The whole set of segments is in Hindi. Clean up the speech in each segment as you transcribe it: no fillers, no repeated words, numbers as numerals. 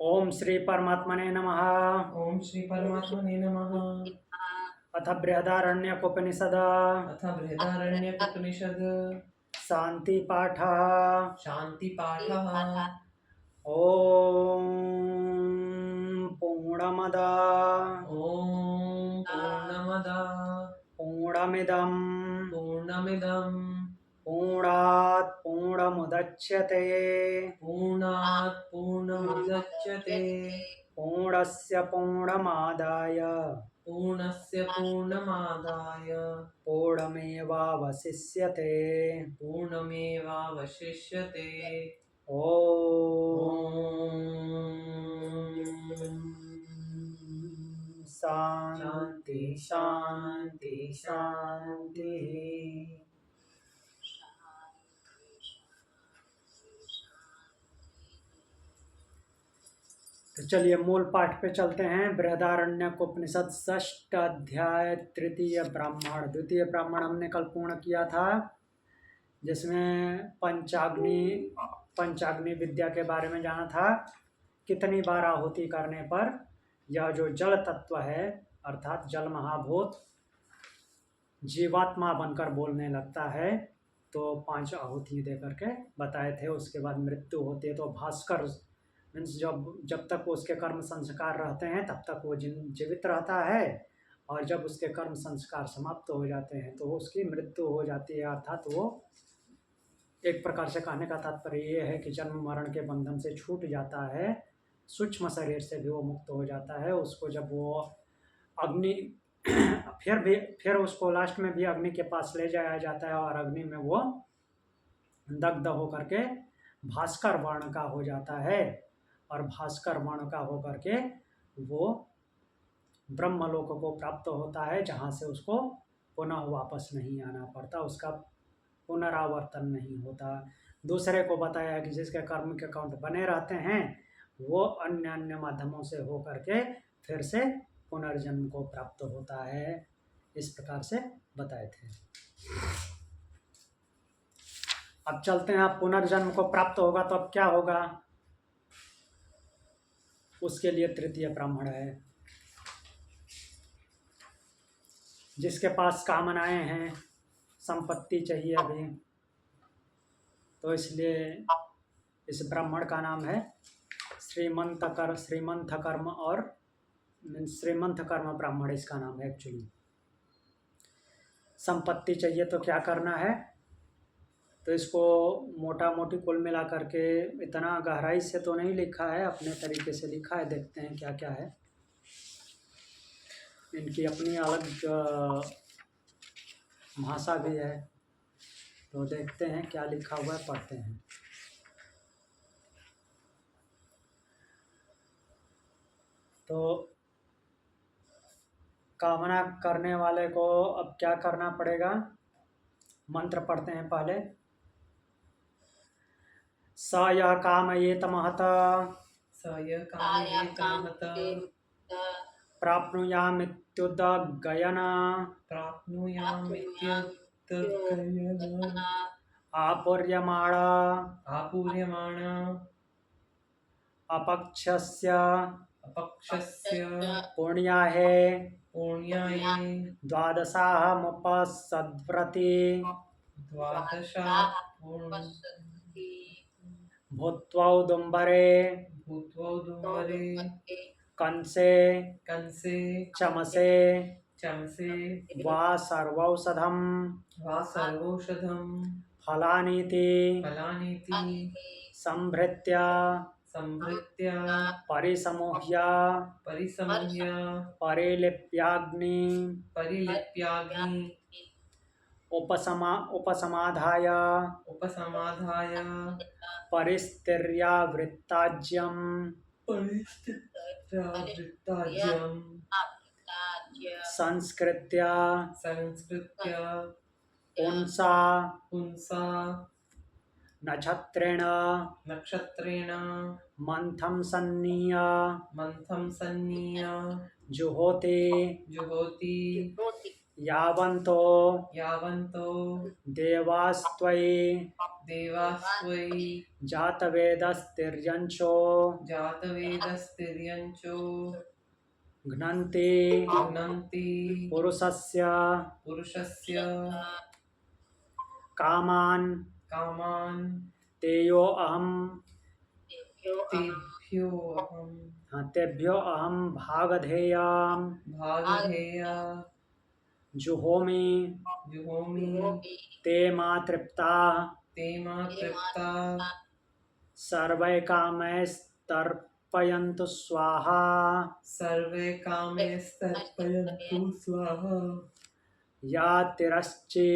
ओम श्री परमात्मने नमः। ओम श्री परमात्मने नमः। अथ बृहदारण्यकोपनिषद अथ बृहदारण्यकोपनिषद शांति पाठ। शांति पाठः। ओम पूर्णमद ओम पूर्णमदः पूर्णमिदं पूर्णमिदं पूर्णात् पूर्णमुदच्यते पूर्णात् पूर्णमुदच्यते पूर्णस्य पूर्णमादाय पूर्णस्य पूर्णमादाय पूर्णमेवावशिष्यते। पूर्णमेवावशिष्यते। शांति शांति शांति। तो चलिए मूल पाठ पे चलते हैं। बृहदारण्यक उपनिषद षष्ठ अध्याय तृतीय ब्राह्मण। द्वितीय ब्राह्मण हमने कल पूर्ण किया था, जिसमें पंचाग्नि विद्या के बारे में जाना था। कितनी बार आहुति करने पर यह जो जल तत्व है अर्थात जल महाभूत जीवात्मा बनकर बोलने लगता है, तो 5 आहुति दे करके बताए थे। उसके बाद मृत्यु होती है तो भास्कर मीन्स जब तक उसके कर्म संस्कार रहते हैं तब तक वो जीवित रहता है, और जब उसके कर्म संस्कार समाप्त हो जाते हैं तो उसकी मृत्यु हो जाती है। अर्थात वो एक प्रकार से कहने का तात्पर्य ये है कि जन्म मरण के बंधन से छूट जाता है, सूक्ष्म शरीर से भी वो मुक्त हो जाता है। उसको जब वो अग्नि फिर उसको लास्ट में भी अग्नि के पास ले जाया जाता है, और अग्नि में वो दग्ध होकर के भास्कर वर्ण का हो जाता है, और भास्कर वर्ण का होकर के वो ब्रह्मलोक को प्राप्त होता है, जहाँ से उसको पुनः वापस नहीं आना पड़ता, उसका पुनरावर्तन नहीं होता। दूसरे को बताया कि जिसके कर्म के अकाउंट बने रहते हैं वो अन्य अन्य माध्यमों से हो करके फिर से पुनर्जन्म को प्राप्त होता है। इस प्रकार से बताए थे। अब चलते हैं। अब पुनर्जन्म को प्राप्त होगा तो अब क्या होगा, उसके लिए तृतीय ब्राह्मण है। जिसके पास कामनाएं हैं, संपत्ति चाहिए अभी, तो इसलिए इस ब्राह्मण का नाम है श्रीमंत कर्म और श्रीमंत कर्म ब्राह्मण इसका नाम है एक्चुअली। संपत्ति चाहिए तो क्या करना है, तो इसको मोटा मोटी कुल मिला करके इतना गहराई से तो नहीं लिखा है, अपने तरीके से लिखा है। देखते हैं क्या क्या है। इनकी अपनी अलग भाषा भी है, तो देखते हैं क्या लिखा हुआ है, पढ़ते हैं। तो कामना करने वाले को अब क्या करना पड़ेगा, मंत्र पढ़ते हैं पहले। स यः कामयेत महत स यः कामयेत महत प्राप्नुयामित्युदगयन प्राप्नुयामित्युदगयन आपूर्यमाण अपक्षस्य पुण्याहे द्वादशामुपसद्व्रती भूत्वौदुम्बरे कंसे चमसे वा सर्वौषधं फलानीति संभृत्य परिसमुह्य परिलिप्याग्नि उपसमाधाय परिस्तिर्यावृत्ताज्यं संस्कृत्य पुंसा नक्षत्रेण मंथं सन्नीय जुहोति यावन्तो देवास्त्वयि देवास्त्वयि जातवेदस्तिर्यञ्चो जातवेदस्तिर्यञ्चो घ्नन्ति घ्नन्ति पुरुषस्य पुरुषस्य कामान् कामान् तेयो अहं तेभ्यो अहं भागधेयां भागधेया जुहोमि जुहोमि ते मा तृप्ताः ते मा तृप्ताः सर्वै कामैस्तर्पयन्तु स्वाहा सर्वे कामैस्तर्पयन्तु स्वाहा या तिरश्चि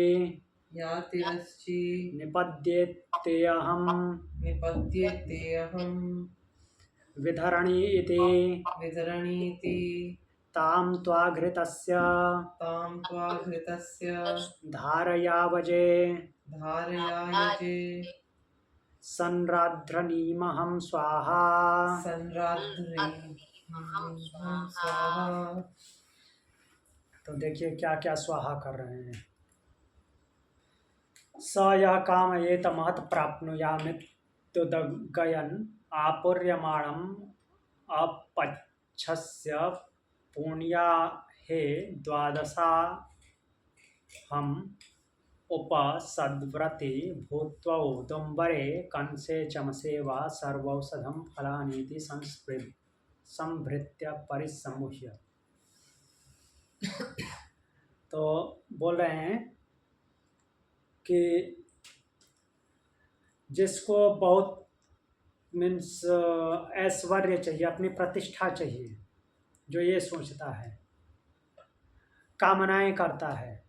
या तिरश्चि निपद्येतेऽहं निपद्येतेऽहं विधरणी इति विधरणीति तां त्वाघृतस्य तां त्वाघृतस्य धारयावजे धारयायजे संराध्रनीमहं स्वाहा। संराध्रीमहं स्वाहा। तो देखिए क्या क्या स्वाहा कर रहे हैं। स यः कामयेत महत् प्राप्नुयामित्युदगयन् आपूर्यमाणम् अपच्छस्य पुण्याहे द्वादशाहम् उपसद्व्रती भूत्वौदुम्बरे कंसे चमसे वा सर्वौषधं फलानीति संभृत्य परिसमुह्य। तो बोल रहे हैं कि जिसको बहुत मीन्स ऐश्वर्य चाहिए, अपनी प्रतिष्ठा चाहिए, जो ये सोचता है, कामनाएं करता है,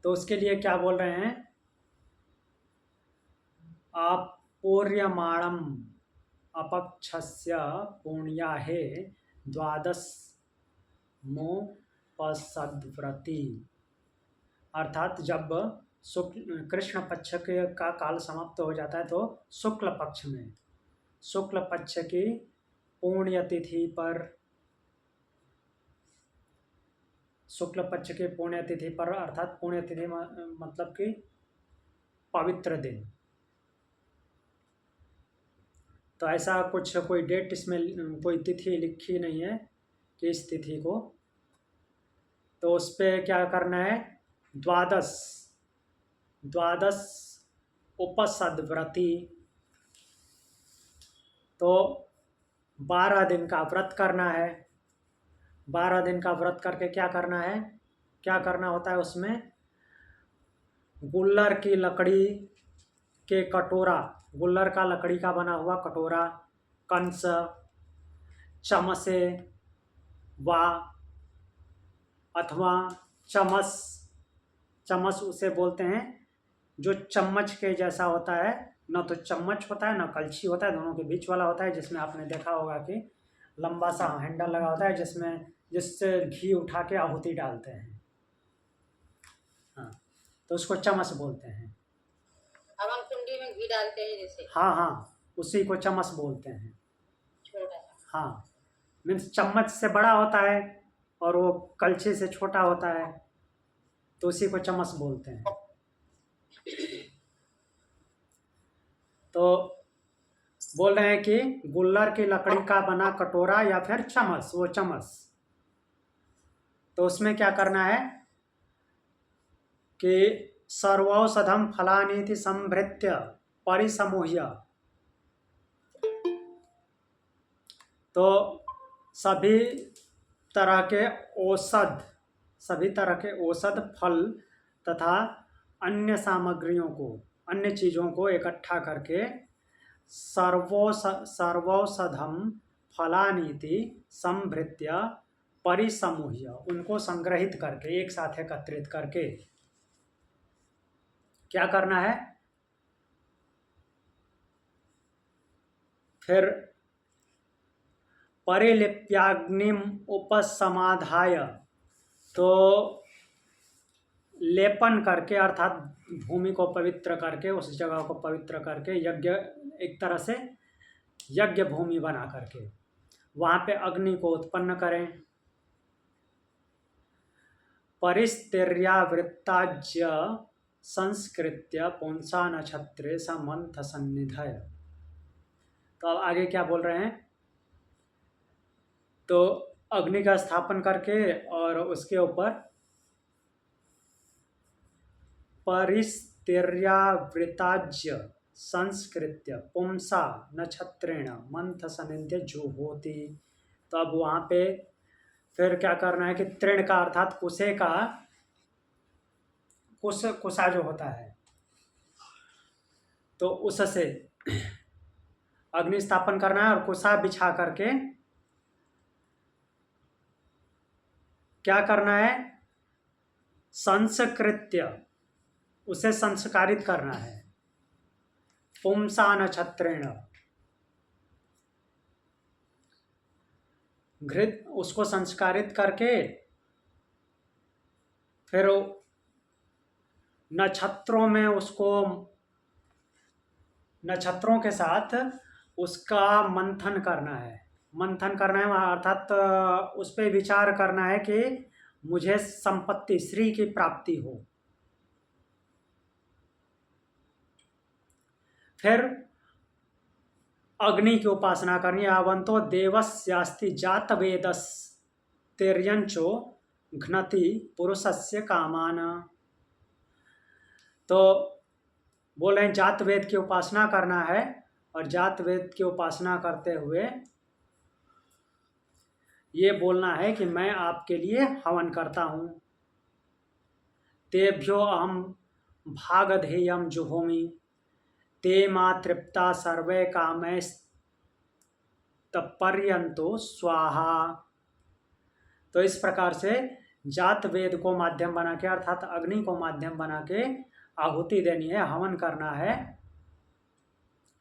तो उसके लिए क्या बोल रहे हैं, आपूर्यमाणम अपक्षस्य पुण्याहे द्वादशमुपसद्व्रती, अर्थात जब कृष्ण पक्ष का काल समाप्त हो जाता है तो शुक्ल पक्ष में, शुक्ल पक्ष की पुण्यतिथि पर, शुक्ल पक्ष की पुण्यतिथि पर, अर्थात पुण्यतिथि मतलब कि पवित्र दिन, तो ऐसा कुछ कोई डेट इसमें कोई तिथि लिखी नहीं है कि इस तिथि को, तो उस पर क्या करना है, द्वादश उपसद्व्रती, तो 12 दिन का व्रत करना है। 12 दिन का व्रत करके क्या करना है, क्या करना होता है उसमें, गुल्लर की लकड़ी के कटोरा, गुल्लर का लकड़ी का बना हुआ कटोरा, कंस, चमसे वा अथवा चमस, चमस उसे बोलते हैं जो चम्मच के जैसा होता है, न तो चम्मच होता है न कलछी होता है, दोनों के बीच वाला होता है, जिसमें आपने देखा होगा कि लंबा सा हैंडल लगा होता है, जिससे घी उठा के आहुति डालते हैं, हाँ, तो उसको चमस बोलते हैं। हवन कुंडी में घी डालते हैं जैसे, हाँ हाँ, उसी को चमस बोलते हैं। हाँ, मीन्स चम्मच से बड़ा होता है और वो कलछी से छोटा होता है, तो उसी को चमस बोलते हैं। तो बोल रहे हैं कि गुल्लर की लकड़ी का बना कटोरा या फिर चमस, वो चमस, तो उसमें क्या करना है कि सर्वौषधम फलानीति संभृत्य परिसमुह्य, तो सभी तरह के औषध फल तथा अन्य सामग्रियों को, अन्य चीज़ों को इकट्ठा करके सर्वौषधम फलानीति संभृत्य परिसमुह्य, उनको संग्रहित करके, एक साथ एकत्रित करके क्या करना है, फिर परिलिप्याग्निम उपसमाधाय, तो लेपन करके, अर्थात भूमि को पवित्र करके, उस जगह को पवित्र करके, यज्ञ, एक तरह से यज्ञ भूमि बना करके वहाँ पे अग्नि को उत्पन्न करें। परिस्तिर्यावृत्ताज्य संस्कृत्य पुंसा नक्षत्रे समंथ सन्निधय। तो अब आगे क्या बोल रहे हैं? तो अग्नि का स्थापन करके और उसके ऊपर परिस्तिर्यावृताज्य संस्कृत्य पुंसा नक्षत्रेण मंथ सनिध्य जुहोति। तो अब वहाँ पे फिर क्या करना है कि तृण का अर्थात कुसे का कुसा जो होता है तो उससे अग्नि स्थापन करना है और कुसा बिछा करके क्या करना है? संस्कृत्य उसे संस्कारित करना है। पुंसा नक्षत्रेण घृत उसको संस्कारित करके फिर नक्षत्रों में उसको नक्षत्रों के साथ उसका मंथन करना है। मंथन करना है अर्थात उस पर विचार करना है कि मुझे संपत्ति श्री की प्राप्ति हो। फिर अग्नि की उपासना करनी। आवंतो देवस्यास्ति जात वेदस तिर्यंचो घ्नति पुरुषस्य कामान। तो बोल रहे हैं जात वेद की उपासना करना है और जात वेद की उपासना करते हुए ये बोलना है कि मैं आपके लिए हवन करता हूँ। तेभ्यो अहम भागधेयम जुहोमि ते मा तृप्ता सर्वे कामैस्तपर्यंतो स्वाहा। तो इस प्रकार से जात वेद को माध्यम बना के अर्थात अग्नि को माध्यम बना के आहुति देनी है, हवन करना है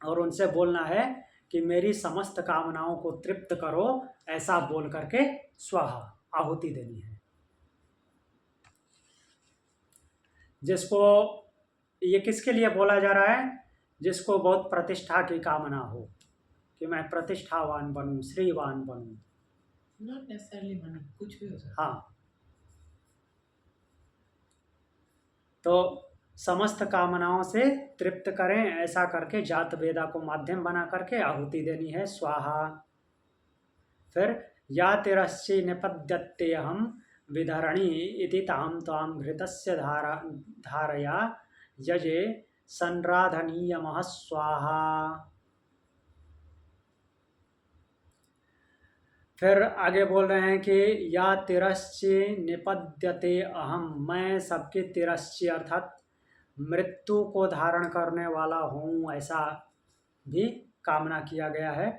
और उनसे बोलना है कि मेरी समस्त कामनाओं को तृप्त करो, ऐसा बोल करके स्वाहा आहुति देनी है। जिसको ये किसके लिए बोला जा रहा है? जिसको बहुत प्रतिष्ठा की कामना हो कि मैं प्रतिष्ठावान बनूं, श्रीवान बनूं। नॉट नेसेसरली मनी, कुछ भी हो सकता है। हाँ, तो समस्त कामनाओं से तृप्त करें, ऐसा करके जात वेदा को माध्यम बना करके आहुति देनी है, स्वाहा। फिर या तिरश्चि निपद्यते हम विधरणी इति ताम ताम घृतस्य धारया यजे संराधनीयमः स्वाहा। फिर आगे बोल रहे हैं कि या तिरश्चि निपद्यते अहम, मैं सबके तिरश्चि अर्थात मृत्यु को धारण करने वाला हूँ, ऐसा भी कामना किया गया है।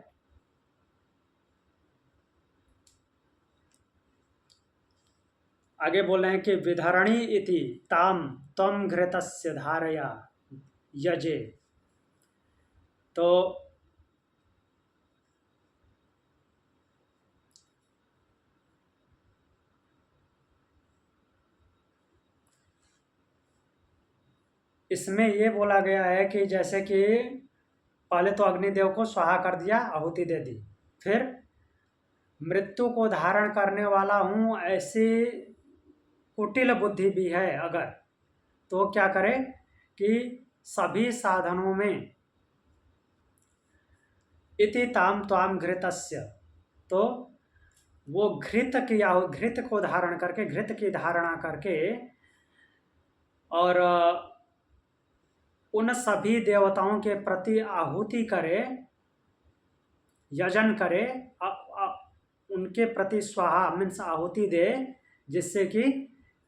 आगे बोल रहे हैं कि विधरणी इति ताम त्वं घृतस्य धारया यजे। तो इसमें ये बोला गया है कि जैसे कि पहले तो अग्निदेव को स्वाहा कर दिया, आहुति दे दी, फिर मृत्यु को धारण करने वाला हूँ ऐसी कुटिल बुद्धि भी है अगर, तो क्या करे कि सभी साधनों में इति ताम त्वाम घृतस्य, तो वो घृत को धारण करके, घृत की धारणा करके और उन सभी देवताओं के प्रति आहुति करे, यजन करे, उनके प्रति स्वाहा मीन्स आहुति दे, जिससे कि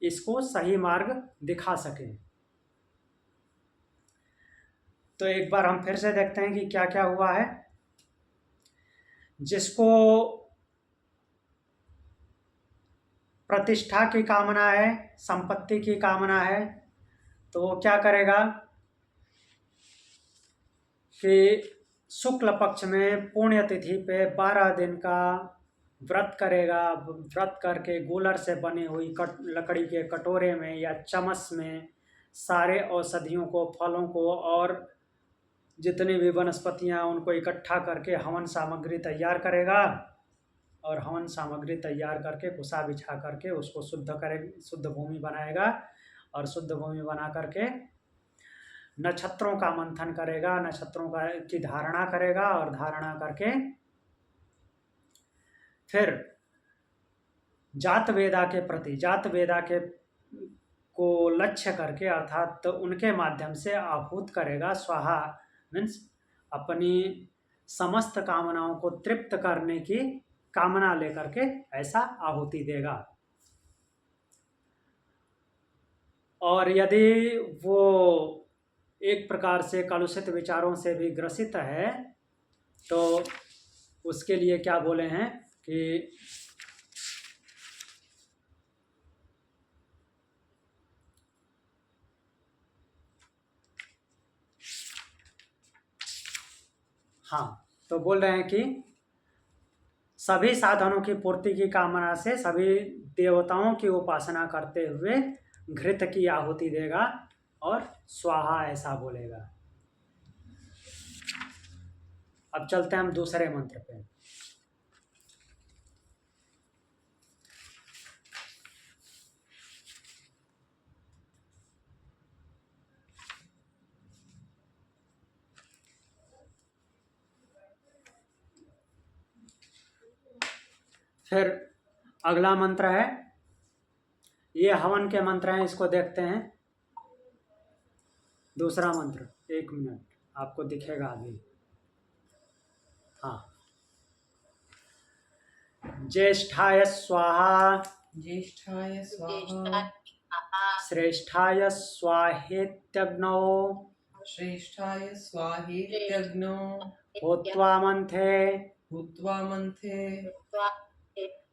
इसको सही मार्ग दिखा सके। तो एक बार हम फिर से देखते हैं कि क्या क्या हुआ है। जिसको प्रतिष्ठा की कामना है, संपत्ति की कामना है, तो वो क्या करेगा कि शुक्ल पक्ष में पुण्य तिथि पे 12 दिन का व्रत करेगा। व्रत करके गूलर से बनी हुई लकड़ी के कटोरे में या चम्मच में सारे औषधियों को, फलों को और जितनी भी वनस्पतियां उनको इकट्ठा करके हवन सामग्री तैयार करेगा और हवन सामग्री तैयार करके कुसा बिछा करके उसको शुद्ध भूमि बनाएगा, और शुद्ध भूमि बना करके नक्षत्रों का मंथन करेगा, नक्षत्रों की धारणा करेगा, और धारणा करके फिर जात वेदा के को लक्ष्य करके, अर्थात तो उनके माध्यम से आहूत करेगा। स्वाहा मीन्स अपनी समस्त कामनाओं को तृप्त करने की कामना लेकर के ऐसा आहुति देगा। और यदि वो एक प्रकार से कलुषित विचारों से भी ग्रसित है तो उसके लिए क्या बोले हैं कि हाँ, तो बोल रहे हैं कि सभी साधनों की पूर्ति की कामना से सभी देवताओं की उपासना करते हुए घृत की आहुति देगा और स्वाहा ऐसा बोलेगा। अब चलते हैं हम दूसरे मंत्र पे। फिर अगला मंत्र है, ये हवन के मंत्र हैं, इसको देखते हैं। दूसरा मंत्र, 1 मिनट, आपको दिखेगा अभी। हाँ, ज्येष्ठाय स्वाहा, ज्येष्ठाय स्वाहा, ज्येष्ठाय श्रेष्ठाय स्वाहेत्यग्नौ, श्रेष्ठाय स्वाहेत्यग्नो, होत्वा मंथे, हुत्वा मंथे,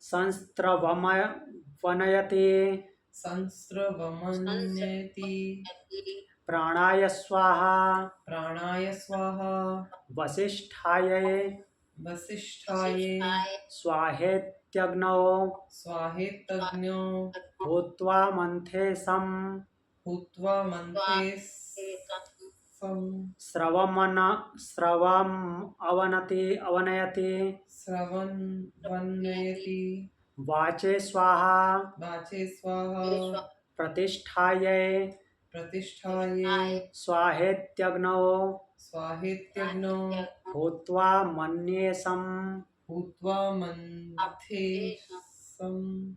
संस्त्रवमनयति, संस्रवमन्यति, प्राणाय स्वाहा, प्राणाय स्वाहा, वसिष्ठायै वसिष्ठाये स्वाहेत्यग्नौ, स्वाहेत्यग्नो, होत्वा मंथे सम, हुत्वा मंथे सम, स्रवम् अवनयति, स्रवन्वन्नयति, वाचे स्वाहा, वाचे स्वाहा, प्रतिष्ठायै प्रतिष्ठाये स्वाहेत्यग्नौ, स्वाहेत्यग्नो, होत्वा मन्ये सम, हुत्वा मंथे सम,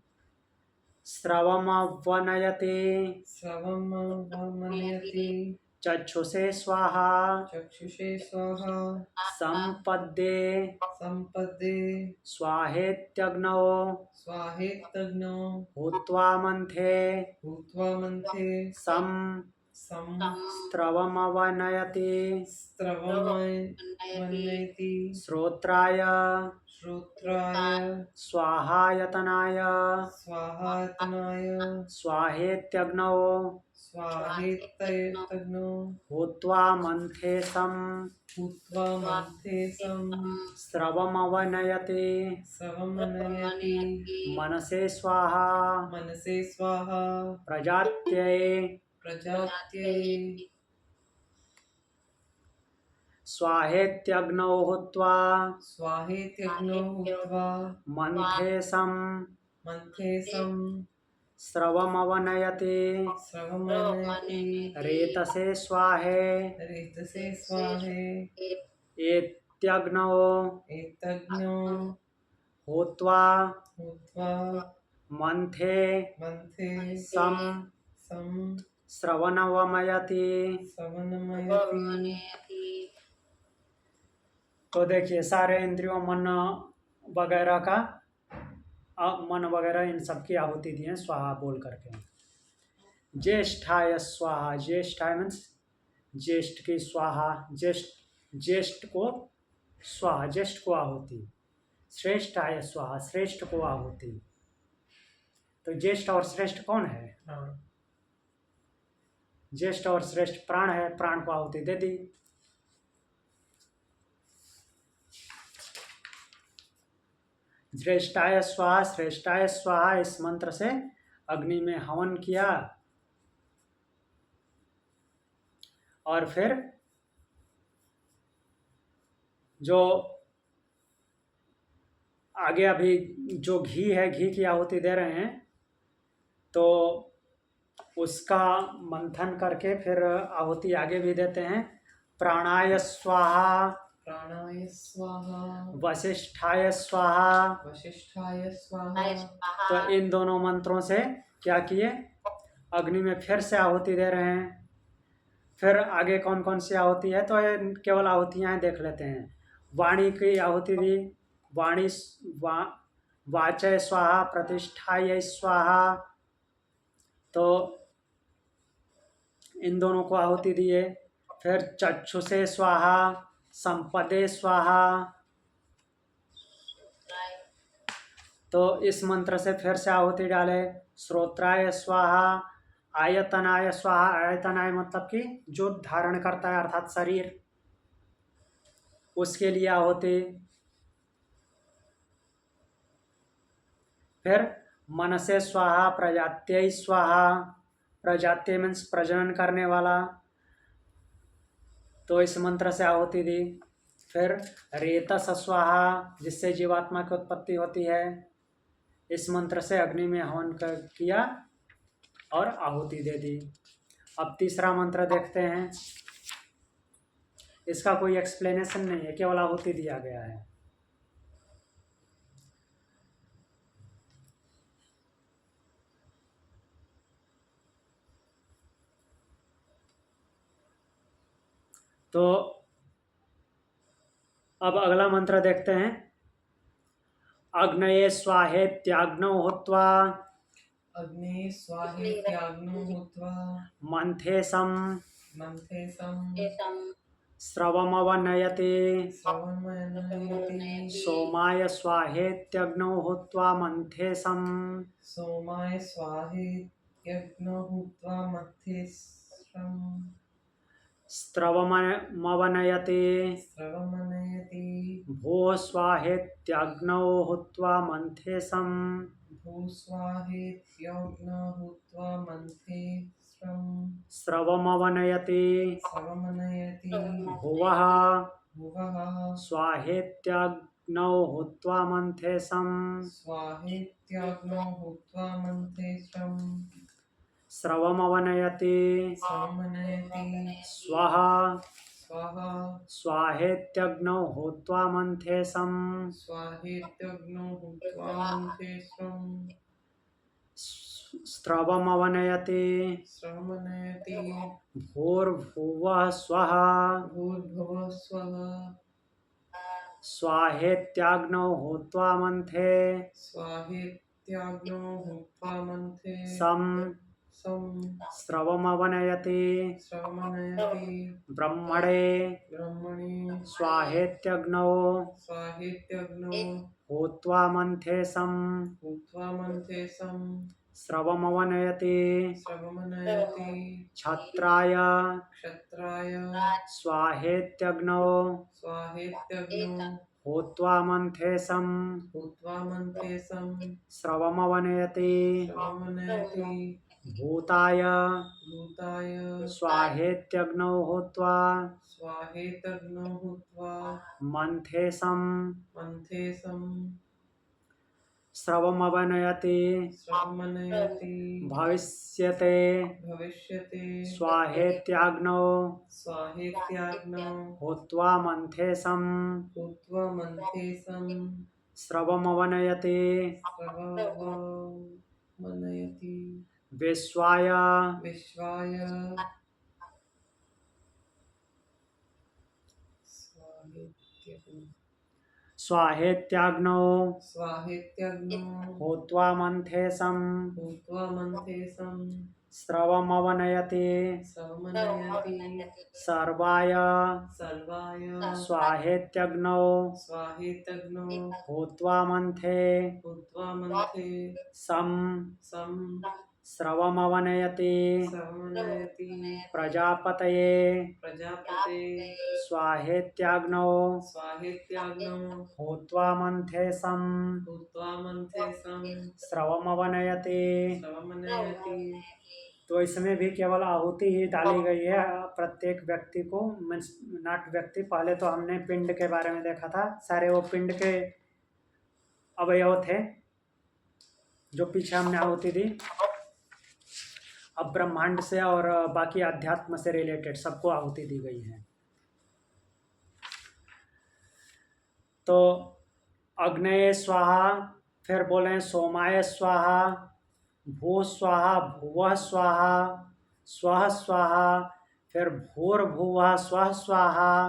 स्रवमवनयति, स्रवमवनयति, चक्षुषे स्वाहा, चक्षुषे स्वाहा, संपद्ये संपदे स्वाहेत्यग्नौ, स्वाहेत्यग्नो, होत्वा मंथे हुत्वा मंथे सम, सम, स्रवमवनयति, स्रवमवनयति, श्रोत्राय श्रोत्राय स्वाहायतनाय स्वाहायतनाय स्वाहेत्यग्नौ, स्वाहेत्यग्नो, होत्वा मंथे सम, हुत्वा मंथे सम, स्रवमवनयति, स्रवमनयति, मनसे स्वाहा, मनसे स्वाहा, प्रजात्यै प्रजात्यै स्वाहेत्यग्नौ, होत्वा स्वाहेत्यग्नो, हुत्वा मंथे सम, मंथे सम, स्रवमवनयति, स्रवमनयति, रेतसे स्वाहे रेतसे स्वाहे, एत्यग्नौ, एतग्नो, होत्वा हुत्वा मंथे मंथे सम, सम, श्रवणवमयति। श्रवणमयति। तो देखिए सारे इंद्रियों मन वगैरह का मन वगैरह इन सब की आहुति दी है स्वाहा बोल करके। ज्येष्ठाय स्वाहा, ज्येष्ठाय मीन्स ज्येष्ठ की स्वाहा, ज्येष्ठ को स्वाहा, ज्येष्ठ को आहुति। श्रेष्ठाय स्वाहा, श्रेष्ठ को आहुति। तो ज्येष्ठ और श्रेष्ठ कौन है? ज्येष्ठ और श्रेष्ठ प्राण है, प्राण को आहुति दे दी। ज्येष्ठाय स्वाहा, श्रेष्ठाय स्वाहा, इस मंत्र से अग्नि में हवन किया और फिर जो आगे अभी जो घी है, घी की आहुति दे रहे हैं, तो उसका मंथन करके फिर आहुति आगे भी देते हैं। प्राणाय स्वाहा, प्राणाय स्वाहा, वशिष्ठाय स्वाहा। वशिष्ठाय स्वाहा। नाय तो स्वाहा। इन दोनों मंत्रों से क्या किए, अग्नि में फिर से आहुति दे रहे हैं। फिर आगे कौन कौन सी आहुति है, तो ये केवल आहुतियाँ देख लेते हैं। वाणी की आहुति दी, वाणी वाचय स्वाहा, प्रतिष्ठाय स्वाहा, तो इन दोनों को आहुति दिए। फिर चक्षुषे स्वाहा, संपदे स्वाहा, तो इस मंत्र से फिर से आहुति डाले। श्रोत्राय स्वाहा, आयतनाय स्वाहा। आयतनाय मतलब कि जो धारण करता है अर्थात शरीर, उसके लिए आहुति। फिर मनसे स्वाहा, प्रजात्यै स्वाहा। प्रजात्य मीन्स प्रजनन करने वाला, तो इस मंत्र से आहुति दी। फिर रेतस स्वाहा, जिससे जीवात्मा की उत्पत्ति होती है, इस मंत्र से अग्नि में हवन किया और आहुति दे दी। अब तीसरा मंत्र देखते हैं। इसका कोई एक्सप्लेनेशन नहीं है, केवल आहुति दिया गया है। तो अब अगला मंत्र देखते हैं। अग्नये स्वाहेत्याग्नौ हुत्वा, अग्ने स्वाहेत्याग्नो हुत्वा, मंथेशं मंथेशं स्रवमवनयति। श्रवणमयनयति। सोमाय स्वाहेत्यग्नौ हुत्वा मंथेशं सोमाय स्वाहेत्यग्नो हुत्वा मंथेशं स्रवमवनयति। स्रवमनयति। भो स्वाहेत्यग्नौ हुत्वा मंथेशं भूस्वाहेत्यग्नो हुत्वा मंथेशं स्रवमवनयति। स्रवमनयति। भुवः भुवः स्वाहेत्यग्नौ हुत्वा मंथेशं स्वाहेत्याग्नो हुत्वा मंथेशं स्रवमवनयति। स्रवमनयति। स्वः स्वाहा स्वाहेत्यग्नौ हुत्वा मंथेशं स्वाहेत्यग्नो हुत्वा मंथेशं स्रवमवनयति। श्रवमनयति। भूर्भुवः स्वः भूर्भुवः स्वः स्वाहेत्याग्नौ हुत्वा मंथे स्वाहेत्याग्नो हुत्वा मंथे सं सं स्रवमवनयति। श्रवमनयति। ब्रह्मणे ब्रह्मणि स्वाहेत्यग्नौ स्वाहेत्यग्नो हुत्वा मंथेशं हुत्वा मंथेशं स्रवमवनयति। श्रवमनयति। क्षत्राय क्षत्राय स्वाहेत्यग्नौ स्वाहेत्यग्नो हुत्वा मंथेशं हुत्वा मंथेशं स्रवमवनयति। श्रवमनयति। भूताय भूताय स्वाहेत्यग्नौ हुत्वा स्वाहेत्यग्नो हुत्वा मंथेशं मंथेशं स्रवमवनयति। श्रवमनयति। भविष्यते भविष्यते स्वाहेत्याग्नौ स्वाहेत्याग्नो हुत्वा मंथेशं हुत्वा मंथेशं स्रवमवनयति। श्रवमनयति। विश्वाय विश्वाय स्वाहेत्यग्नो स्वाहेत्याग्नौ स्वाहेत्यग्नो हुत्वा मंथेशं हुत्वा मंथेशं स्रवमवनयति। श्रवमनयति। सर्वाय सर्वाय स्वाहेत्यग्नौ स्वाहेत्यग्नो हुत्वा मंथे हुत्वा मंथे सं सं स्रवमवनयति। श्रवमनयति। प्रजापतये प्रजापते स्वाहेत्याग्नौ स्वाहेत्याग्नो हुत्वा मंथेशं हुत्वा मंथेशं स्रवमवनयति। श्रवमनयति। तो इसमें भी केवल आहुति ही डाली गई है प्रत्येक व्यक्ति को, मीन्स नॉट व्यक्ति। पहले तो हमने पिंड के बारे में देखा था, सारे वो पिंड के अवयव थे जो पीछे हमने आहुति दी। अब ब्रह्मांड से और बाकी अध्यात्म से रिलेटेड सबको आहुति दी गई है। तो अग्नये स्वाहा, फिर बोले सोमाय स्वाहा, भू स्वाहा, भुवः स्वाहा, स्वः स्वाहा, फिर भूर्भुवः स्वः स्वाहा,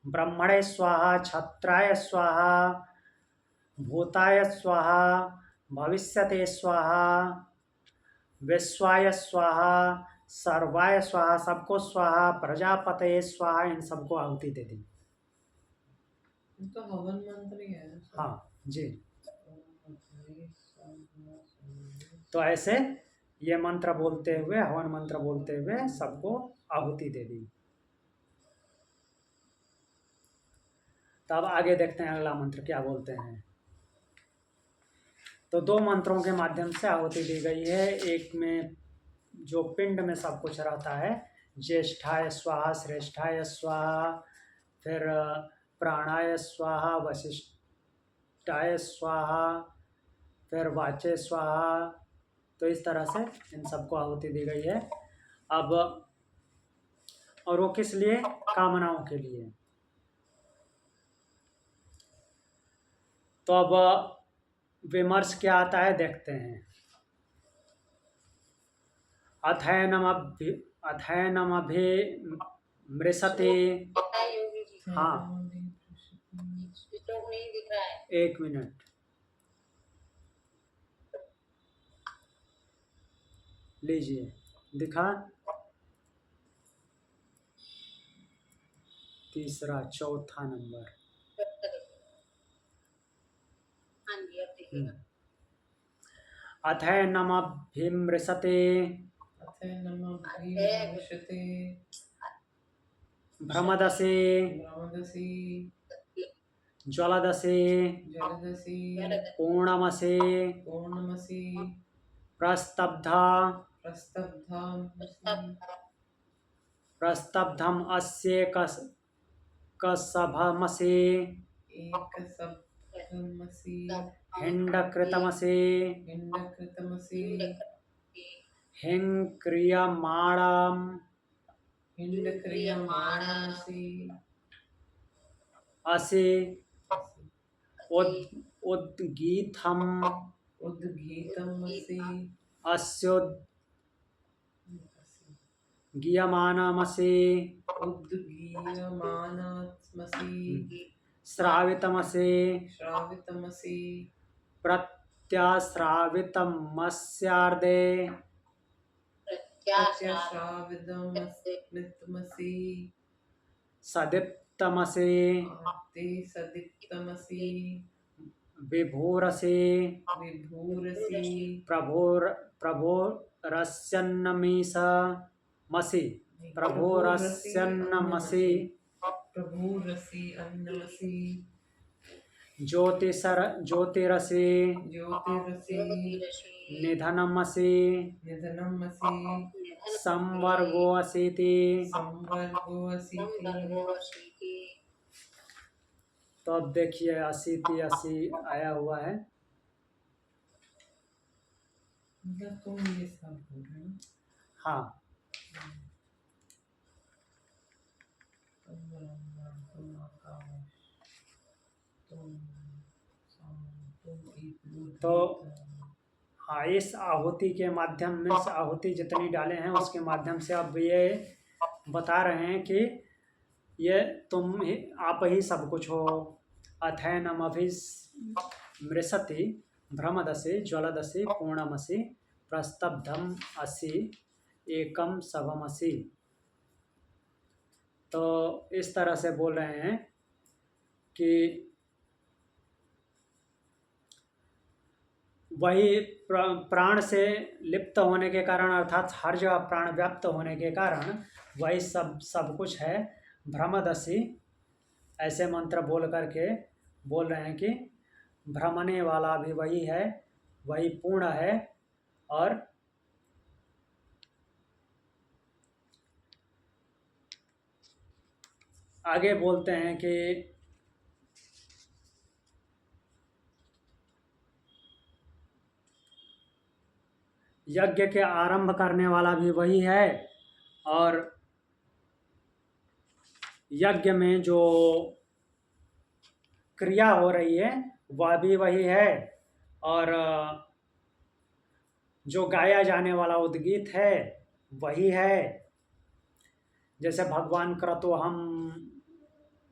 ब्रह्मणे स्वाहा, क्षत्राय स्वाहा, भूताय स्वाहा, भविष्यते स्वाहा, विश्वाय स्वाहा, सर्वाय स्वाहा, सबको स्वाहा, प्रजापते स्वाहा, इन सबको आहुति दे दी। तो हवन मंत्र ही है। हाँ जी। तो ऐसे ये मंत्र बोलते हुए, हवन मंत्र बोलते हुए सबको आहुति दे दी। तब आगे देखते हैं अगला मंत्र क्या बोलते हैं। तो 2 मंत्रों के माध्यम से आहुति दी गई है। एक में जो पिंड में सब कुछ रहता है, ज्येष्ठाय स्वाहा, श्रेष्ठाय स्वाहा, फिर प्राणाय स्वाहा, वशिष्ठाय स्वाहा, फिर वाचे स्वाहा। तो इस तरह से इन सबको आहुति दी गई है। अब और वो किस लिए? कामनाओं के लिए। तो अब विमर्श क्या आता है देखते हैं। अथैनमभिमृशते। पता है योगी जी, हाँ श्लोक नहीं दिख रहा है। 1 मिनट लीजिए, दिखा। तीसरा, चौथा नंबर। हाँ जी, अब दिखेगा। अथैनमभिमृशते अथैनमभिमृशते भ्रमदसे भ्रमदसि ज्वलदसे जलदसि पूर्णमसे पूर्णमसि प्रस्तब्धा प्रस्तब्धम अस्ये कसभमसे एकसप्तमसि हिंडकृतमसे हिंडकृतमसि हिंडक्रियमाणमसि असे उद्गीतमसि अस्योद्गीयमानमसि श्रावितमसे प्रत्याश्रावितमस्यार्धे प्रत्याश्रावितमसि सदीप्तमसे सदीप्तमसि विभूरसे प्रभोरस्यन्नमसि प्रभुरसि अन्नमसि ज्योतिरसे निधनमसि संवर्गोऽसीति। तो अब देखिए 80 आया हुआ है। तुम ये सब बोल रहे हो। हाँ, तो हाँ, इस आहुति के माध्यम में, इस आहुति जितनी डाले हैं उसके माध्यम से अब ये बता रहे हैं कि ये तुम ही, आप ही सब कुछ हो। अथैनमभिमृशति भ्रमदसि ज्वलदसि पूर्णमसि प्रस्तब्धम असि एकम सभमसि। तो इस तरह से बोल रहे हैं कि वही प्राण से लिप्त होने के कारण, अर्थात हर जगह प्राण व्याप्त होने के कारण वही सब कुछ है। भ्रमदसि ऐसे मंत्र बोल करके बोल रहे हैं कि भ्रमने वाला भी वही है, वही पूर्ण है। और आगे बोलते हैं कि यज्ञ के आरंभ करने वाला भी वही है, और यज्ञ में जो क्रिया हो रही है वह भी वही है, और जो गाया जाने वाला उद्गीत है वही है। जैसे भगवान क्रतो हम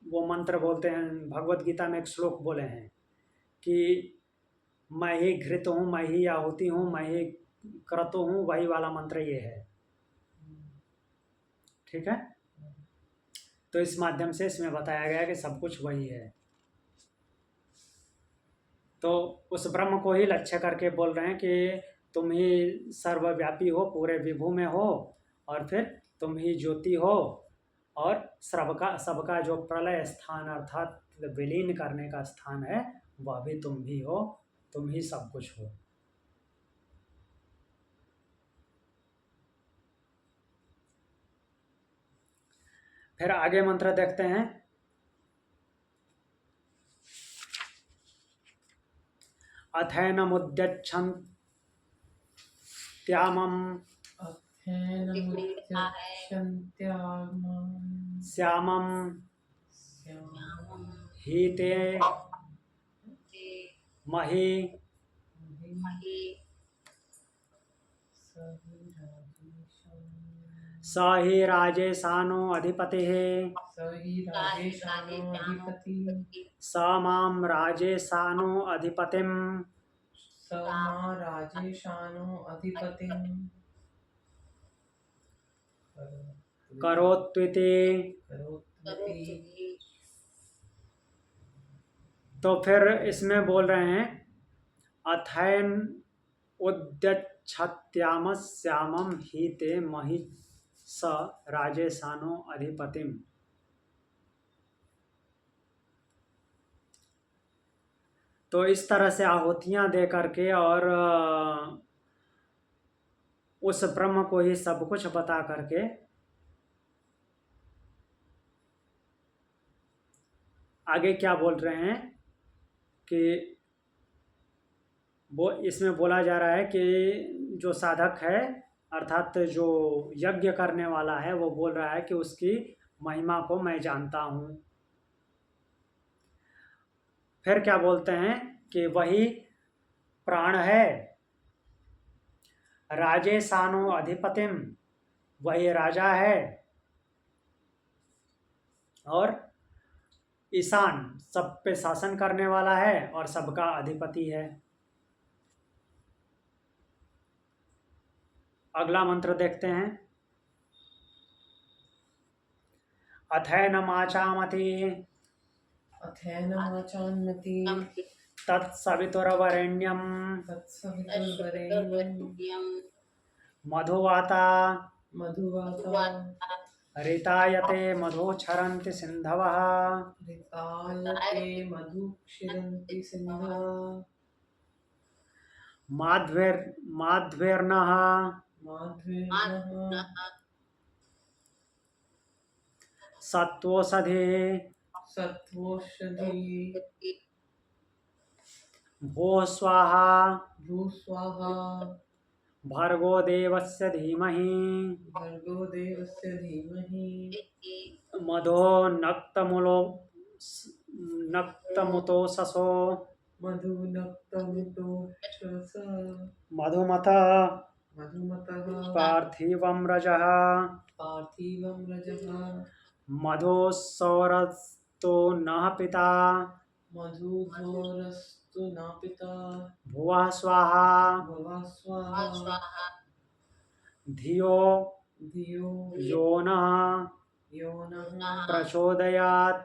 वो मंत्र बोलते हैं, भगवत गीता में एक श्लोक बोले हैं कि मैं ही घृत हूँ, मैं ही आहुति हूँ, मैं ही क्रतो हूँ, वही वाला मंत्र ये है। ठीक है, तो इस माध्यम से इसमें बताया गया कि सब कुछ वही है। तो उस ब्रह्म को ही लक्ष्य करके बोल रहे हैं कि तुम ही सर्वव्यापी हो, पूरे विभू में हो, और फिर तुम ही ज्योति हो, और सबका जो प्रलय स्थान अर्थात विलीन करने का स्थान है वह भी तुम ही हो, तुम ही सब कुछ हो। फिर आगे मंत्र देखते हैं। अथैनमुद्यच्छन्त्यामम् श्यामं हीते मही स हि राजेशानो अधिपतिः स मां राजेशानो अधिपतिं करोत्विति। तो फिर इसमें बोल रहे हैं अथैन उद्यच्छत्यामश्यामं ही ते महि स राजेशानो अधिपतिम। तो इस तरह से आहुतियां दे करके और उस ब्रह्म को ही सब कुछ बता करके आगे क्या बोल रहे हैं कि वो इसमें बोला जा रहा है कि जो साधक है अर्थात जो यज्ञ करने वाला है वो बोल रहा है कि उसकी महिमा को मैं जानता हूँ। फिर क्या बोलते हैं कि वही प्राण है, राजेशानो अधिपतिम, वही राजा है, और ईशान सब पे शासन करने वाला है और सबका अधिपति है। अगला मंत्र देखते हैं। अथैनमाचामति तत्सवितुर्वरेण्यं मधुवाता ऋतायते मधुक्षरन्ति सिन्धवः माध्वर्नः सत्त्वोषधे भूः स्वाहा भर्गो देवस्य धीमहि मधो नक्तमुतोषसो मधुमतः पार्थिवं रजः मधुसौरस्तु नः पिता भुवः स्वाहा धियो यो नः प्रचोदयात्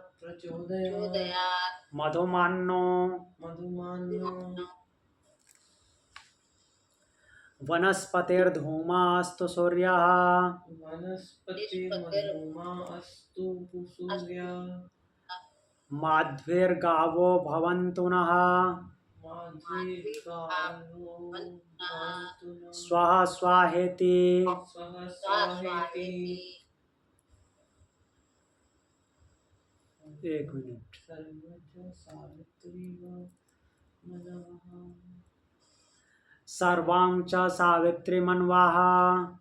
मधुमान्नो वनस्पतिर्धूमास्तु सूर्यः माध्विर्गावो भवन्तु नः स्वः स्वाहेति। एक मिनट। सर्वां च सावित्रीमन्वाः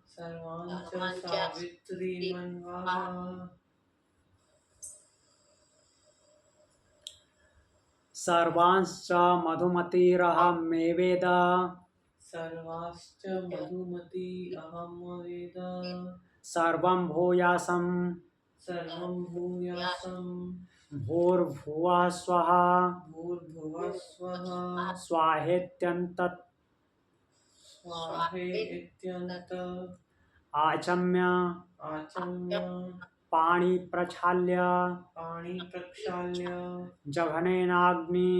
सर्वांच सावित्रीमन्वाः सर्वांश्च मधुमतिरहमेवेद सर्वाश्च मधुमती अहं वेद सर्वं भूयासं सर्वं भूयासं भूर्भुवः स्वः भूर्भुवः स्वः स्वाहेत्यन्तत् स्वाहेत्यन्त आचम्य आचम्य पाणि प्रक्षाल्य पाणि प्रक्षाल्य जघनेनाग्नि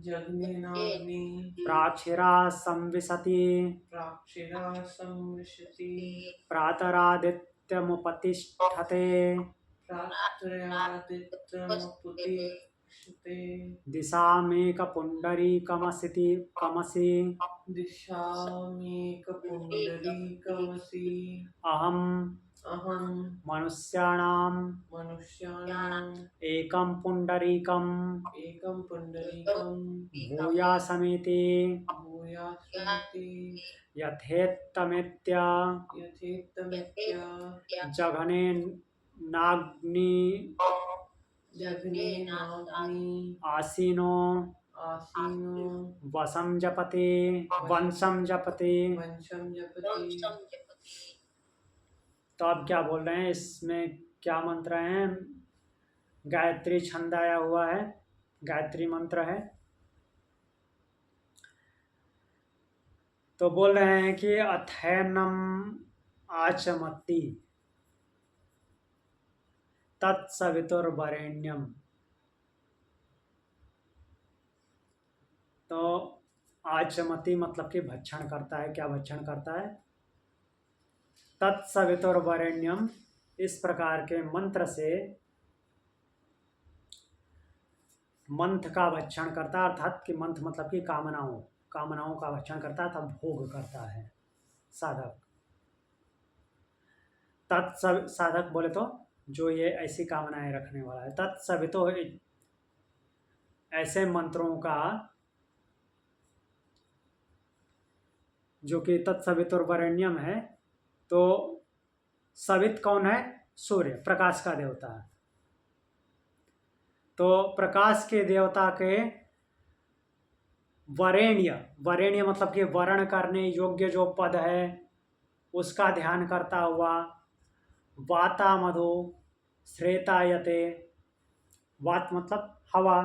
जघ्नेनाग्नि प्राक्षिरा संविशति प्राक्षिरा संविशति प्रातरादित्यमुपतिष्ठते प्रात्रयादित्यमुपतिष्ठते दिशामेकपुण्डरीकमसि दिशामेकपुण्डरीकमसि अहं अहं मनुष्याणाम् एकं पुण्डरीकम् एकं पुण्डरीकं भूयासमिति भूयासमिति यथेत्तमित्य यथेत्तमित्य जघनेनाग्नि जघ्नेनाग्नि आसीनो आसीनो वशं जपति वंशं जपति। वंशं जपति। तो अब क्या बोल रहे हैं, इसमें क्या मंत्र है? गायत्री छंद आया हुआ है, गायत्री मंत्र है। तो बोल रहे हैं कि अथैनम आचमति तत्सवितुर्वरेण्यम। तो आचमति मतलब कि भक्षण करता है। क्या भक्षण करता है? तत्सवितुर्वरेण्यम, इस प्रकार के मंत्र से मंथ का भक्षण करता है, अर्थात कि मंथ मतलब कि कामनाओं का भक्षण करता है, तब भोग करता है साधक। साधक बोले तो जो ये ऐसी कामनाएं रखने वाला है। तत्सवितो, ऐसे मंत्रों का जो कि तत्सवितुर्वरेण्यम है। तो सवित कौन है? सूर्य, प्रकाश का देवता है। तो प्रकाश के देवता के वरेण्य मतलब कि वर्ण करने योग्य जो पद है उसका ध्यान करता हुआ वाता मधु श्रेतायते, वात मतलब हवा,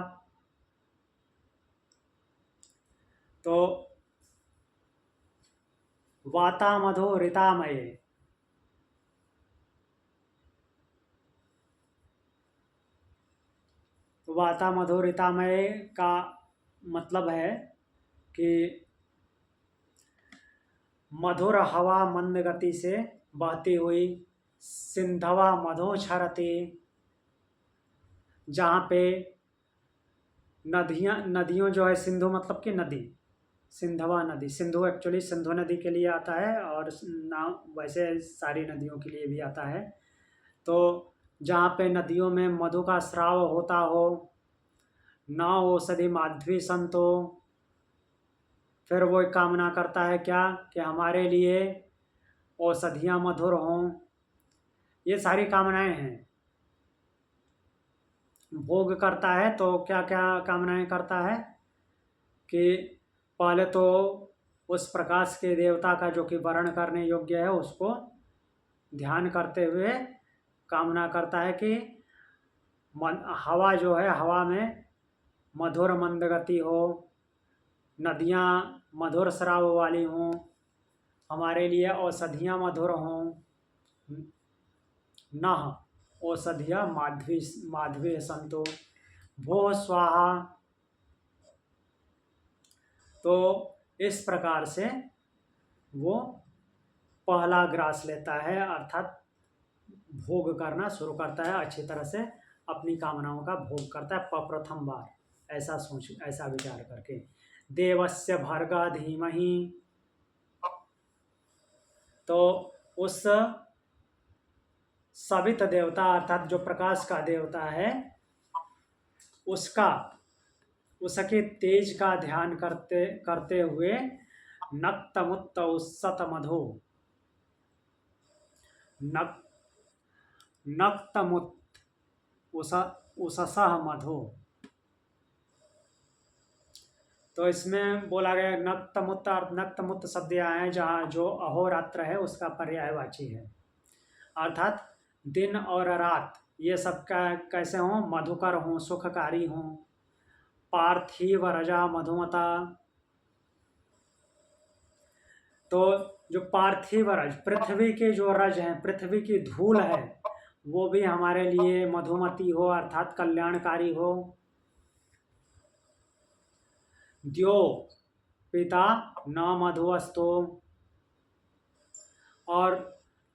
तो वाता मधु ऋतामये, वाता मधु ऋतामये का मतलब है कि मधुर हवा मंद गति से बहती हुई, सिंधवा मधोक्षरति, जहाँ पे नदियों जो है, सिंधु मतलब कि नदी, सिंधवा नदी, सिंधु एक्चुअली सिंधु नदी के लिए आता है और नाम वैसे सारी नदियों के लिए भी आता है। तो जहाँ पे नदियों में मधु का स्राव होता हो, न औषधि माध्वी संतो, फिर वो एक कामना करता है क्या कि हमारे लिए औषधियाँ मधुर हों। ये सारी कामनाएं हैं। भोग करता है तो क्या क्या कामनाएं करता है कि पहले तो उस प्रकाश के देवता का जो कि वर्ण करने योग्य है उसको ध्यान करते हुए कामना करता है कि हवा जो है, हवा में मधुर मंद गति हो, नदियाँ मधुर स्राव वाली हों, हमारे लिए औषधियाँ मधुर हों, नः औषधिया माध्वी संतो भो स्वाहा। तो इस प्रकार से वो पहला ग्रास लेता है, अर्थात भोग करना शुरू करता है, अच्छी तरह से अपनी कामनाओं का भोग करता है प्रथम बार, ऐसा विचार करके। देवस्य भर्गा धीमहि, तो उस सवित देवता अर्थात जो प्रकाश का देवता है उसके तेज का ध्यान करते हुए नक्तमुत्त उत्सत मधो, नक नक्तमुत्त उससह मधो। तो इसमें बोला गया नक्तमुत्त, नक्तमुत्त शब्द आए हैं जहाँ जो अहोरात्र है उसका पर्यायवाची है, अर्थात दिन और रात ये सब का कैसे हों, मधुकर हों, सुखकारी हों। पार्थिव रजा मधुमता, तो जो पार्थिव रज, पृथ्वी के जो रज हैं, पृथ्वी की धूल है, वो भी हमारे लिए मधुमती हो अर्थात कल्याणकारी हो। द्यो पिता न मधुअस्तो, और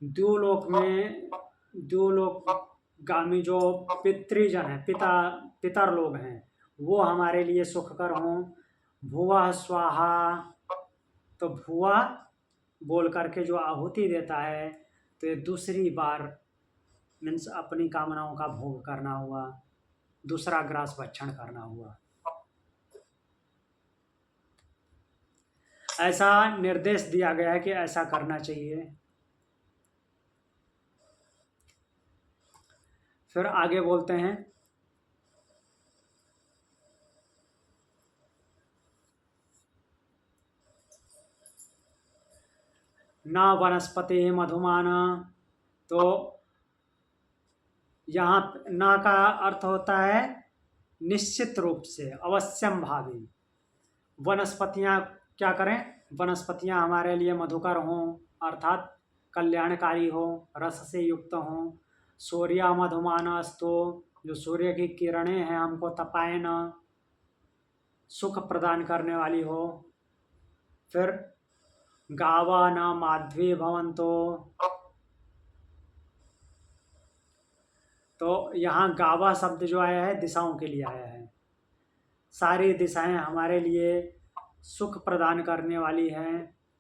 द्यूलोक में, द्यूलोक गामी जो पितृजन है, पितर लोग हैं, वो हमारे लिए सुखकर हों। भुवः स्वाहा, तो भुआ बोल करके जो आहुति देता है तो ये दूसरी बार मीन्स अपनी कामनाओं का भोग करना हुआ, दूसरा ग्रास भक्षण करना हुआ। ऐसा निर्देश दिया गया है कि ऐसा करना चाहिए। फिर आगे बोलते हैं, न वनस्पति मधुमान, तो यहाँ न का अर्थ होता है निश्चित रूप से, अवश्यम भावी। वनस्पतियाँ क्या करें, वनस्पतियाँ हमारे लिए मधुकर हों अर्थात कल्याणकारी हो, रस से युक्त हों। सूर्या मधुमानस्तो, जो सूर्य की किरणें हैं हमको तपाए न, सुख प्रदान करने वाली हो। फिर गावा न माध्वी भवंतो, तो यहाँ गावा शब्द जो आया है दिशाओं के लिए आया है। सारी दिशाएं हमारे लिए सुख प्रदान करने वाली हैं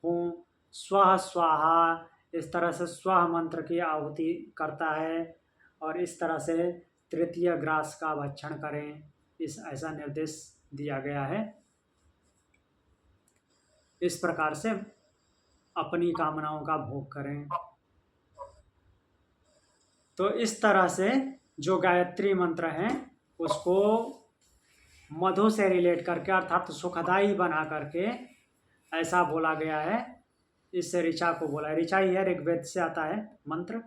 हूँ। स्वः स्वाहा, इस तरह से स्वः मंत्र की आहुति करता है और इस तरह से तृतीय ग्रास का भक्षण करें, इस ऐसा निर्देश दिया गया है। इस प्रकार से अपनी कामनाओं का भोग करें। तो इस तरह से जो गायत्री मंत्र हैं उसको मधु से रिलेट करके अर्थात सुखदायी बना करके ऐसा बोला गया है। इससे ऋचा को बोला, ऋचा ही है, ऋग्वेद से आता है मंत्र।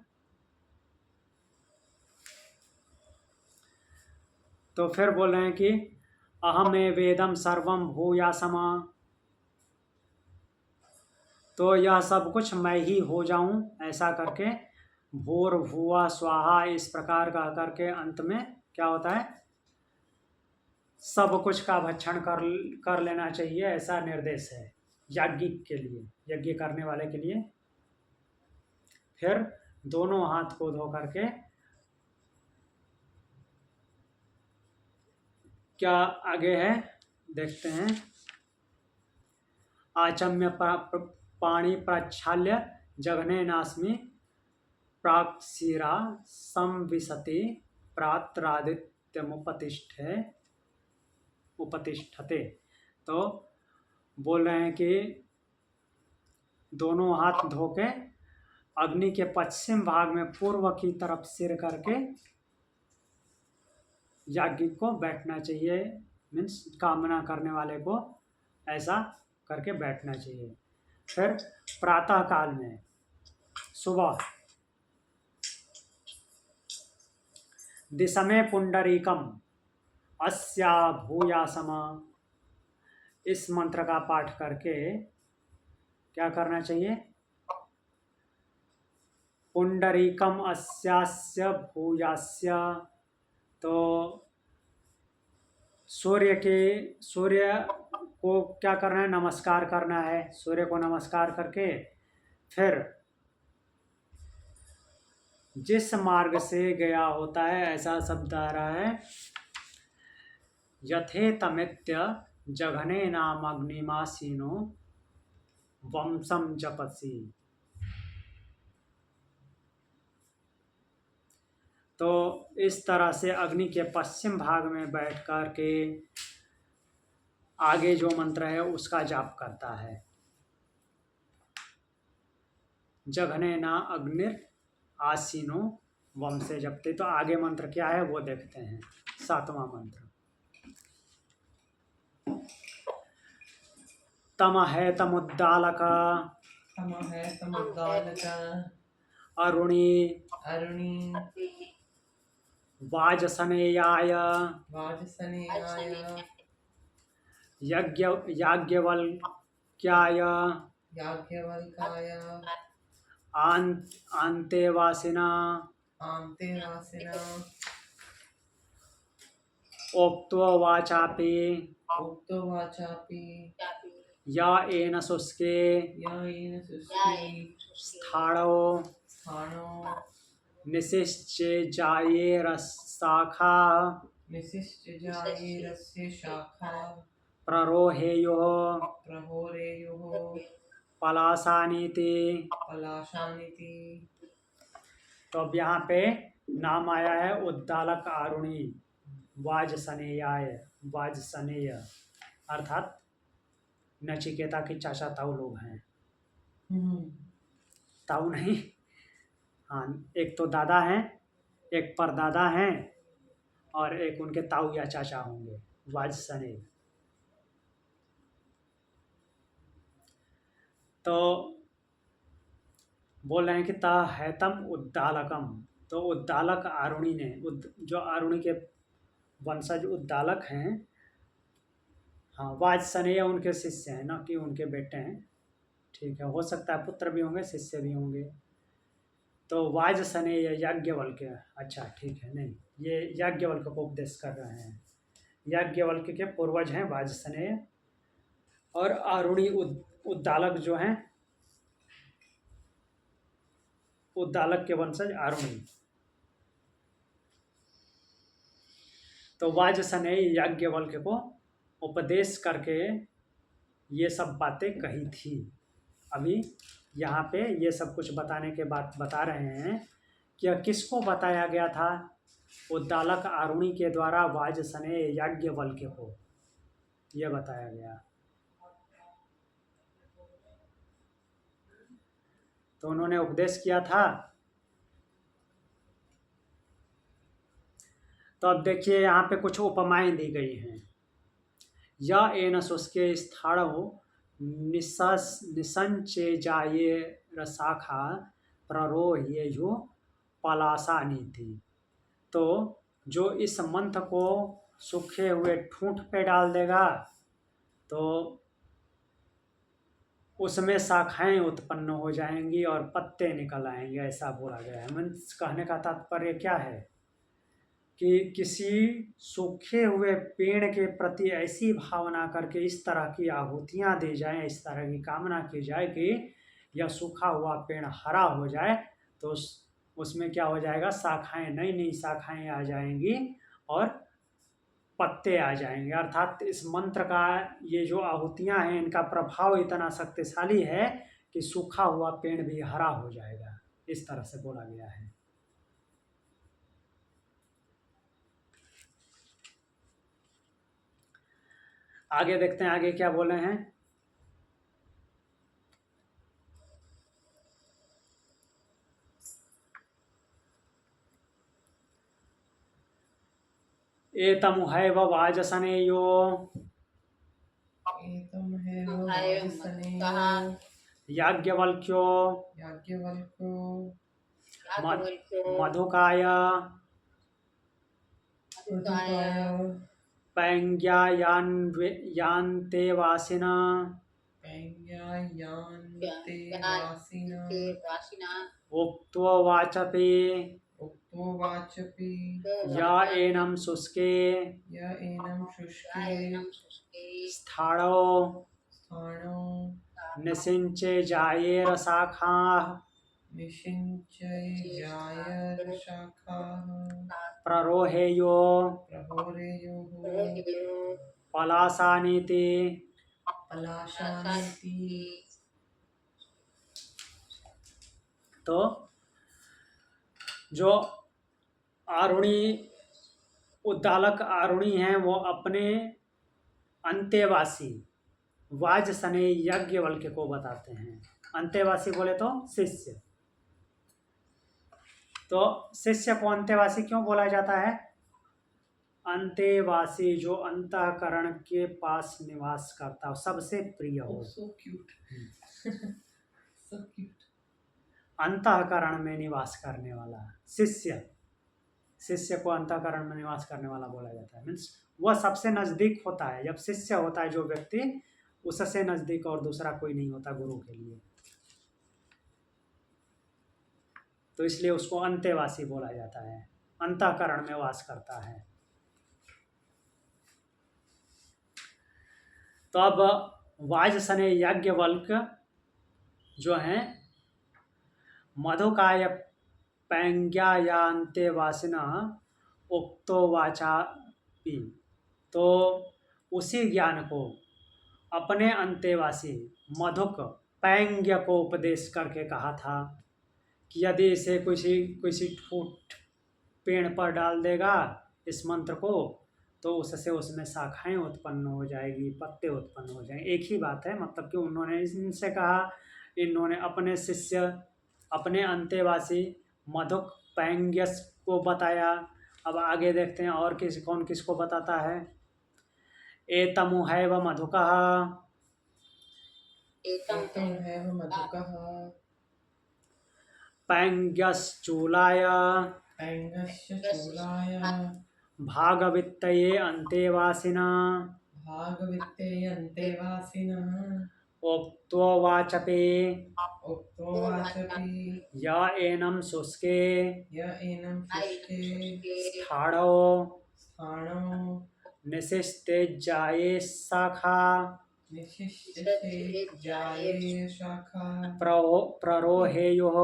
तो फिर बोल रहे हैं कि अहमे वेदम सर्वम भूयासमा, तो यह सब कुछ मैं ही हो जाऊं, ऐसा करके भूर भुआ स्वाहा इस प्रकार का करके अंत में क्या होता है, सब कुछ का भक्षण कर लेना चाहिए, ऐसा निर्देश है याज्ञिक के लिए, यज्ञ करने वाले के लिए। फिर दोनों हाथ को धो करके क्या आगे है देखते हैं। आचम्य पाणी प्रक्षाल्य जघने नास्मि प्राक्शिरा संविशति उपतिष्ठते। तो बोल रहे हैं कि दोनों हाथ धो के अग्नि के पश्चिम भाग में पूर्व की तरफ सिर करके याज्ञिक को बैठना चाहिए, मीन्स कामना करने वाले को ऐसा करके बैठना चाहिए। फिर प्रातः काल में सुबह दिशमे पुंडरीकम अस्या भूयासम, इस मंत्र का पाठ करके क्या करना चाहिए, पुंडरीकम अस्यास्य भूयास्य, तो सूर्य को क्या करना है, नमस्कार करना है। सूर्य को नमस्कार करके फिर जिस मार्ग से गया होता है, ऐसा शब्द आ रहा है, यथेतमित्य जघने नाम अग्निमासीनो वंशम जपसी। तो इस तरह से अग्नि के पश्चिम भाग में बैठ कर के आगे जो मंत्र है उसका जाप करता है। जघने ना अग्निर आसीनो वंशे जपते। तो आगे मंत्र क्या है वो देखते हैं। 7वां मंत्र, तम है तमुद्दालक तम है तमुद्दालक अरुणी अरुणी अति वाजसनेयाय वाजसनेयाय याज्ञवल्क्याय याज्ञवल्काय आन्तेवासिना आन्तेवासिना ओक्तो वाचापि उक्तो वाचापि चापि या एन शुष्के येन या शुष्के स्थाणो स्थानो निशिश्चे जायेरशाखा निशिष्ट जायेरस्य शाखा प्ररोहेयुः प्रहोरेयुः पलासानीति। पलाशानिति। तो अब यहाँ पे नाम आया है उद्दालक आरुणी वाजसनेयाय, वाजसनेय अर्थात नचिकेता के चाचा ताऊ लोग हैं। ताऊ नहीं, हाँ, एक तो दादा हैं, एक परदादा हैं और एक उनके ताऊ या चाचा होंगे, वाजसनेय। तो बोल रहे हैं कि ता हैतम उद्दालकम। तो उद्दालक आरुणी ने जो आरुणी के वंशज उद्दालक हैं, हाँ, वाजसनेय उनके शिष्य हैं, ना कि उनके बेटे हैं। ठीक है, हो सकता है पुत्र भी होंगे शिष्य भी होंगे। तो वाजसनेय याज्ञवल्क्य, अच्छा ठीक है, नहीं, ये याज्ञवल्क्य को उपदेश कर रहे हैं। याज्ञवल्क्य के पूर्वज हैं वाजसनेय और आरुणी उद्दालक जो हैं, उद्दालक के वंशज आरुणी। तो वाजसनेय याज्ञवल्क्य को उपदेश करके ये सब बातें कही थी। अभी यहाँ पे ये सब कुछ बताने के बाद बता रहे हैं कि किसको बताया गया था। उद्दालक आरुणी के द्वारा वाजसनेय याज्ञवल्क्य को ये बताया गया। तो उन्होंने उपदेश किया था। तो अब देखिए यहाँ पे कुछ उपमाएं दी गई हैं। या एन शुष्के स्थाणो निसंचे जाये रसाखा प्ररोह्येयु पलासानीति। तो जो इस मंत्र को सूखे हुए ठूंठ पे डाल देगा तो उसमें शाखाएं उत्पन्न हो जाएंगी और पत्ते निकल आएंगे, ऐसा बोला गया है। मीन्स कहने का तात्पर्य क्या है कि किसी सूखे हुए पेड़ के प्रति ऐसी भावना करके इस तरह की आहुतियाँ दी जाएं, इस तरह की कामना की जाए कि यह सूखा हुआ पेड़ हरा हो जाए, तो उसमें क्या हो जाएगा, शाखाएं, नई नई शाखाएं आ जाएंगी और पत्ते आ जाएंगे। अर्थात इस मंत्र का ये जो आहुतियाँ हैं इनका प्रभाव इतना शक्तिशाली है कि सूखा हुआ पेड़ भी हरा हो जाएगा, इस तरह से बोला गया है। आगे देखते हैं, आगे क्या बोले हैं। एतम हैव वाजसनेयो एतम है अयं वाजसनेयो याज्ञवल्क्यो याज्ञवल्क्यो याज्ञवल्क्यो मधुकाय मधुकाय पैंग्यायान्तेवासिना पैंग्यायान्ते वासिना ते वासिना उक्तो वाचपि उक्तो वाचपि या एनम शुष्के य एनं शुष्के यायनं शुष्के स्थाणो स्थाणो निषिञ्चे जायेरशाखाः निषिञ्चय जायर्शाखाः प्ररोहेयो प्रहोरेयुः पलासानीति। पलाशानीति। तो जो आरुणी उद्दालक आरुणी हैं वो अपने अंतेवासी वाजसनेय याज्ञवल्क्य को बताते हैं अंतेवासी बोले तो शिष्य। तो शिष्य को अंतेवासी क्यों बोला जाता है? अंतेवासी जो अंतःकरण के पास निवास करता हो, सबसे प्रिय हो। Oh, so cute. So cute. अंतःकरण में निवास करने वाला शिष्य, शिष्य को अंतःकरण में निवास करने वाला बोला जाता है। मीन्स वह सबसे नजदीक होता है। जब शिष्य होता है जो व्यक्ति, उससे नजदीक और दूसरा कोई नहीं होता गुरु के लिए, तो इसलिए उसको अंतेवासी बोला जाता है, अंतःकरण में वास करता है। तो अब वाजसने याज्ञवल्क्य जो हैं मधुकाय पैंग्यायांतेवासिना उक्तो वाचापि, तो उसी ज्ञान को अपने अंतेवासी मधुक पैंग्य को उपदेश करके कहा था कि यदि इसे किसी ठूठ पेड़ पर डाल देगा इस मंत्र को, तो उससे उसमें शाखाएं उत्पन्न हो जाएगी, पत्ते उत्पन्न हो जाएंगे। एक ही बात है, मतलब कि उन्होंने इनसे कहा, इन्होंने अपने शिष्य, अपने अंतेवासी मधुक पैंग्यस को बताया। अब आगे देखते हैं और कौन किसको बताता है। एतमुहैव मधुकः एतं हैव मधुकः पैंग्यश्चूलाय पैंगस्य चूलाय भागवित्तये अन्तेवासिना भागवित्ते अन्तेवासिनः उक्त्वाचपि उक्तो वाचपि य एनं शुष्के य एनं शुष्के स्थाणो स्थाणो निशिष्टेज्जाये शाखा निशिष्यते जाये शाखा प्ररोहेयुः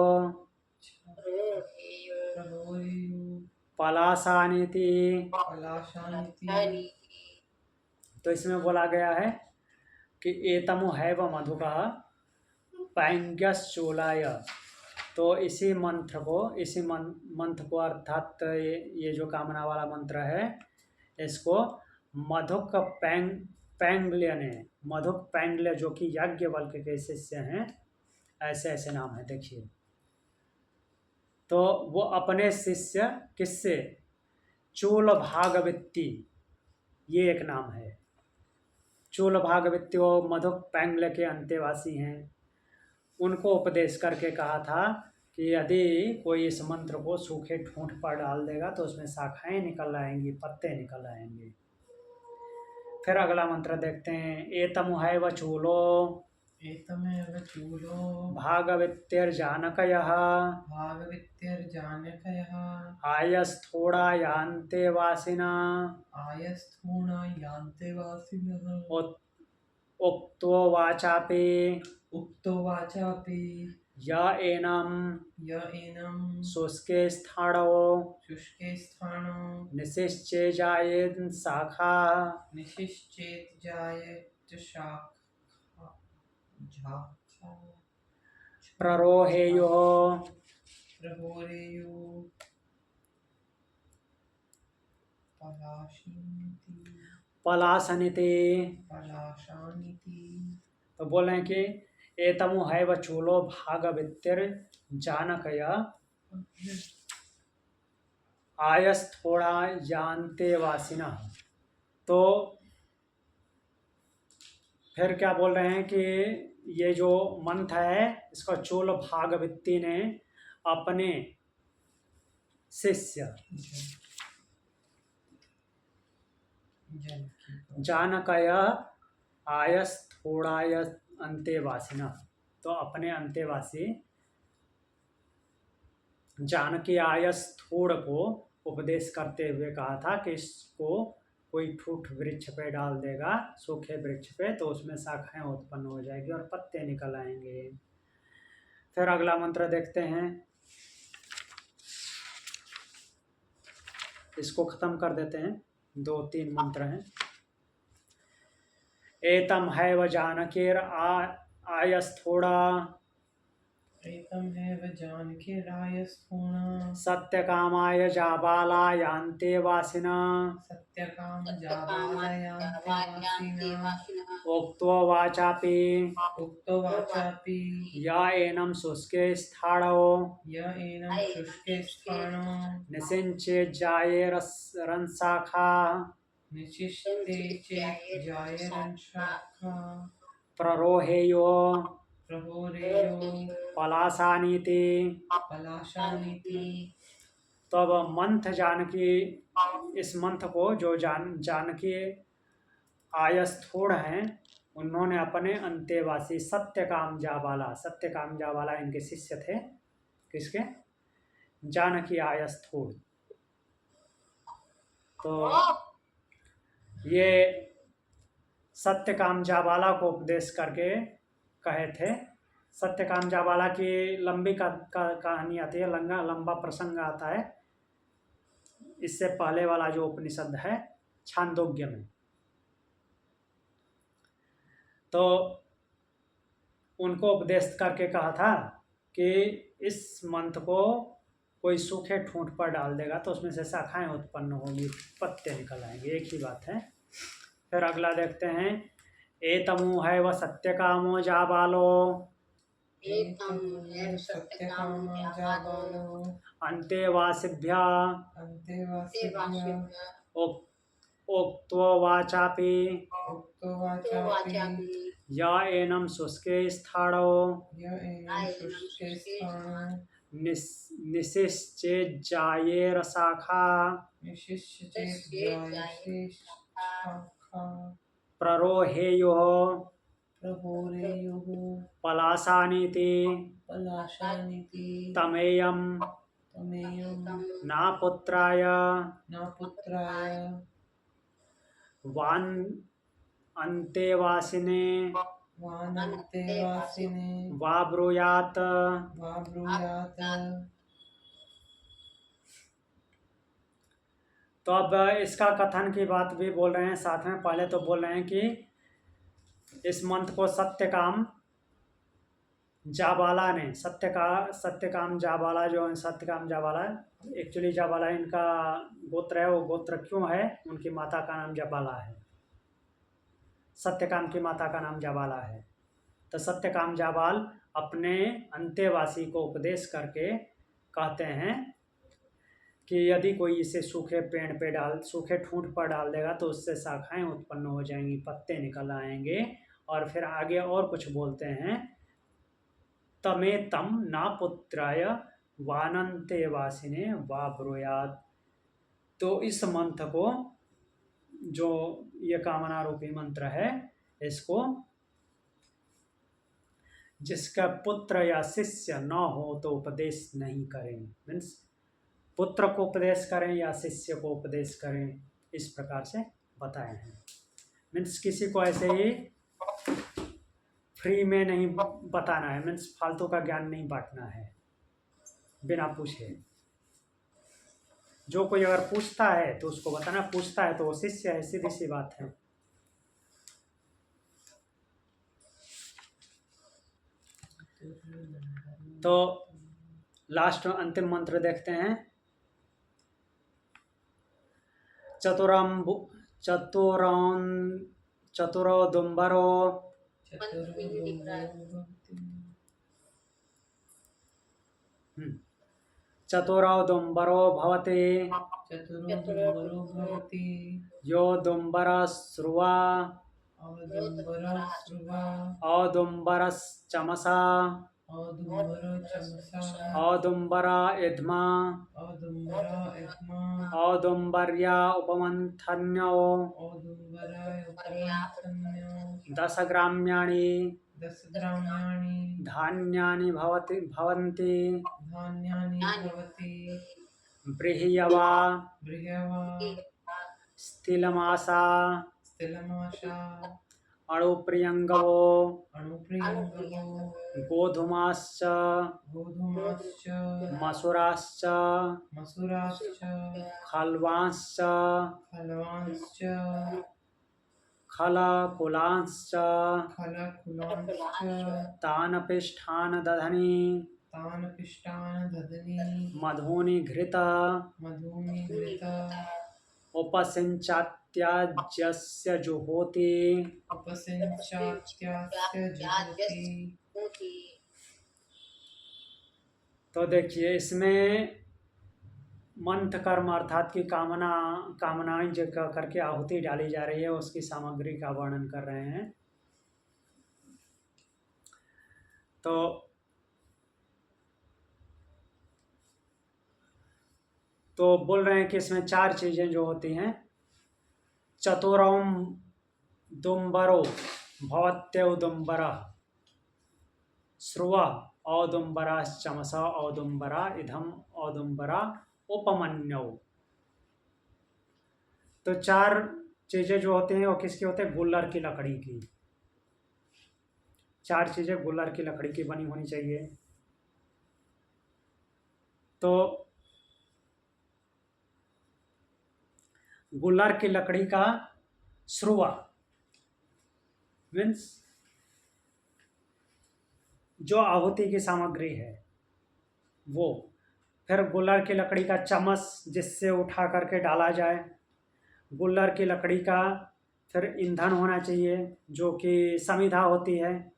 प्रहोरेयुः पलाशानीति। पलाशानिति। तो इसमें बोला गया है कि एतमु हैव मधुकः पैंग्यश्चूलाय, तो इसी मंत्र को, इसी मंत्र को अर्थात ये जो कामना वाला मंत्र है, इसको मधुक पैंगल्य ने, मधुक पैंगल्य जो कि याज्ञवल्क्य के शिष्य हैं, ऐसे ऐसे नाम है देखिए। तो वो अपने शिष्य किससे, चूल भागवित्ती, ये एक नाम है। चूल भागवित्ती वो मधुक पैंगल्य के अंतेवासी हैं, उनको उपदेश करके कहा था कि यदि कोई इस मंत्र को सूखे ठूंठ पर डाल देगा तो उसमें शाखाएं निकल आएंगी, पत्ते निकल आएंगे। फिर अगला मंत्र देखते हैं। एतमुहैव चूलो एतमेव चूलो भागवित्तिर्जानकयः भागवित्तिर्जानकयः आयस्थोड़ा यान्तेवासिना आयस्थूणा यान्तेवासिनः उक्तो वाचापि उक्तो वाचापि य एनं य एनं शुष्के स्थाणो शुष्के स्थाणो निशिश्चेजायेत् शाखा निशिश्चेत् जायेत् शाखा झाखा प्ररोहेयुः प्रहोरेयुः पलाशनिति। पलाशानिति। तो बोल रहे हैं कि एतमु हैव चूलो भागवित्तिर्जानकय आयस्थोड़ा यान्तेवासिनः। तो फिर क्या बोल रहे हैं कि ये जो मंत्र है, इसका चूल भागवित्ती ने अपने शिष्य जानकय आयस्थोड़ाय अंतेवासिना, तो अपने अंतेवासी जानकी आयस्थोड़ को उपदेश करते हुए कहा था कि इसको कोई ठूठ वृक्ष पे डाल देगा, सूखे वृक्ष पे, तो उसमें शाखाएं उत्पन्न हो जाएगी और पत्ते निकल आएंगे। फिर अगला मंत्र देखते हैं, इसको खत्म कर देते हैं, 2-3 मंत्र हैं। एतम हैव जानकीर आयस्थोड़ा एतम हैव जानकीरायस्थूणा सत्यकामाय जाबाला यान्तेवासिना सत्यकाम जाबालयान्तेवासिना उक्तो वाचापि उक्तो वाचापि या एनं शुष्के स्थाणो य एनं शुष्के स्थाणो निषिञ्चेज्जायेरंशाखा निशिष्टे चेत् जायेरंशाखा प्ररोहेयो प्रहोरेयो पलाशानीति। पलाशानीति। तो अब मंथ जानकी, इस मंथ को जो जानकी आयस्थोड़ हैं, उन्होंने अपने अंतेवासी सत्यकाम जाबाला इनके शिष्य थे। किसके? जानकी आयस्थोड़। तो ये सत्यकाम जाबाला को उपदेश करके कहे थे। सत्यकाम जाबाला की लंबी कहानी आती है, लंबा प्रसंग आता है। इससे पहले वाला जो उपनिषद है छांदोग्य में, तो उनको उपदेश करके कहा था कि इस मंत्र को कोई सूखे ठूंठ पर डाल देगा तो उसमें से शाखाएं उत्पन्न होंगी, पत्ते निकल आएंगे। एक ही बात है। फिर अगला देखते हैं, एतमु है वह सत्यकामो जाबालो एकम है सत्यकाम जाबालो अंतेवासिभ्या अन्तेवासिभ्य उक्तो वाचापि उक्तो वाचापि या एनं शुष्के स्थाणो य एनं शुष्के स्थाणो निशिश्चेज्जायेरशाखा निशिष्य चेत् जायेरंशाखा प्ररोहेयुः प्रहोरेयुः पलाशानीति। पलाशानीति। तमेयं तमेयं न पुत्राय न पुत्राय वान् अन्तेवासिने वानन्तेवासिने वा ब्रूयात्। वा ब्रूयात्। तो अब इसका कथन की बात भी बोल रहे हैं साथ में। पहले तो बोल रहे हैं कि इस मंत्र को सत्यकाम जाबाला ने, सत्यकाम जाबाला जो है, सत्यकाम जाबाला एक्चुअली जाबाला इनका गोत्र है। वो गोत्र क्यों है? उनकी माता का नाम जाबाला है। सत्यकाम की माता का नाम जाबाला है। तो सत्यकाम जाबाल अपने अंतेवासी को उपदेश करके कहते हैं कि यदि कोई इसे सूखे पेड़ पे सूखे ठूंठ पर डाल देगा तो उससे शाखाएं उत्पन्न हो जाएंगी, पत्ते निकल आएंगे। और फिर आगे और कुछ बोलते हैं, तमे तम ना पुत्राय वानन्तेवासिने वा ब्रूयात्। तो इस मंत्र को, जो ये कामना रूपी मंत्र है, इसको जिसका पुत्र या शिष्य न हो तो उपदेश नहीं करें। मीन्स पुत्र को उपदेश करें या शिष्य को उपदेश करें, इस प्रकार से बताए हैं। मीन्स किसी को ऐसे ही फ्री में नहीं बताना है। मीन्स फालतू का ज्ञान नहीं बांटना है बिना पूछे। जो कोई अगर पूछता है तो उसको बताना, पूछता है तो वो शिष्य है, सीधी सी बात है। तो लास्ट अंतिम मंत्र देखते हैं। चतुरो दुम्बरो भवति यो दुम्बरस्रुवा औदुम्बरश्चमसा औदुम्बरा इद्मा औदुम्बर्या उपमन्थन्यो दशग्राम्याणि धान्यानि भवन्ति बृहयवा स्थिलमासा अणुप्रियंगवो गोधूमाश्च मसूराश्च खल्वांश्च खलकुलांश्च तानपिष्ठान दधनी मधुनि घृत उपसिञ्चात् उपसिञ्चात्याज्यस्य जुहोति। उपसिञ्चात्यास्य जुहोति। तो देखिए इसमें मंथ कर्म अर्थात की कामनाएं जो करके आहुति डाली जा रही है उसकी सामग्री का वर्णन कर रहे हैं। तो बोल रहे हैं कि इसमें 4 चीजें जो होती हैं, चतुरम दुम्बरो भवत्यौदुम्बरा श्रुवा औदुम्बरा चमसा औदुम्बरा इधम औदुम्बरा उपमन्यौ। तो 4 चीजें जो होती हैं वो किसकी होती है? गुल्लर की लकड़ी की। 4 चीजें गुल्लर की लकड़ी की बनी होनी चाहिए। तो गुल्लर की लकड़ी का श्रुवा मीन्स जो आहुति की सामग्री है वो, फिर गुल्लर की लकड़ी का चमस जिससे उठा करके डाला जाए, गुल्लर की लकड़ी का फिर ईंधन होना चाहिए जो कि समिधा होती है,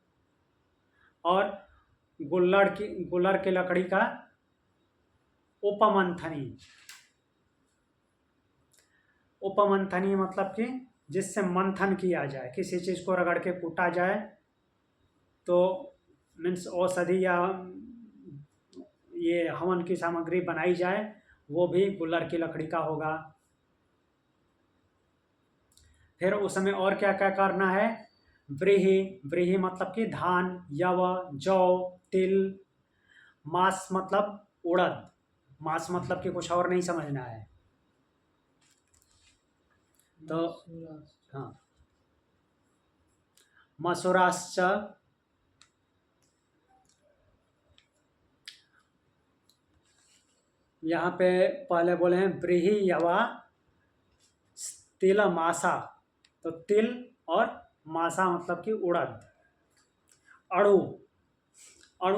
और गुल्लर की लकड़ी का उपमंथनी मतलब कि जिससे मंथन किया जाए, किसी चीज़ को रगड़ के कूटा जाए तो मीन्स औषधि या ये हवन की सामग्री बनाई जाए, वो भी गुल्लर की लकड़ी का होगा। फिर उसमें और क्या क्या करना है? व्रीहि मतलब कि धान, यव, जौ, तिल, मास मतलब उड़द, मास मतलब कि कुछ और नहीं समझना है। तो हाँ, मसूराश्च, यहाँ पे पहले बोले हैं व्रीहि यवा तिल मासा, तो तिल और मासा मतलब कि उड़द। अणु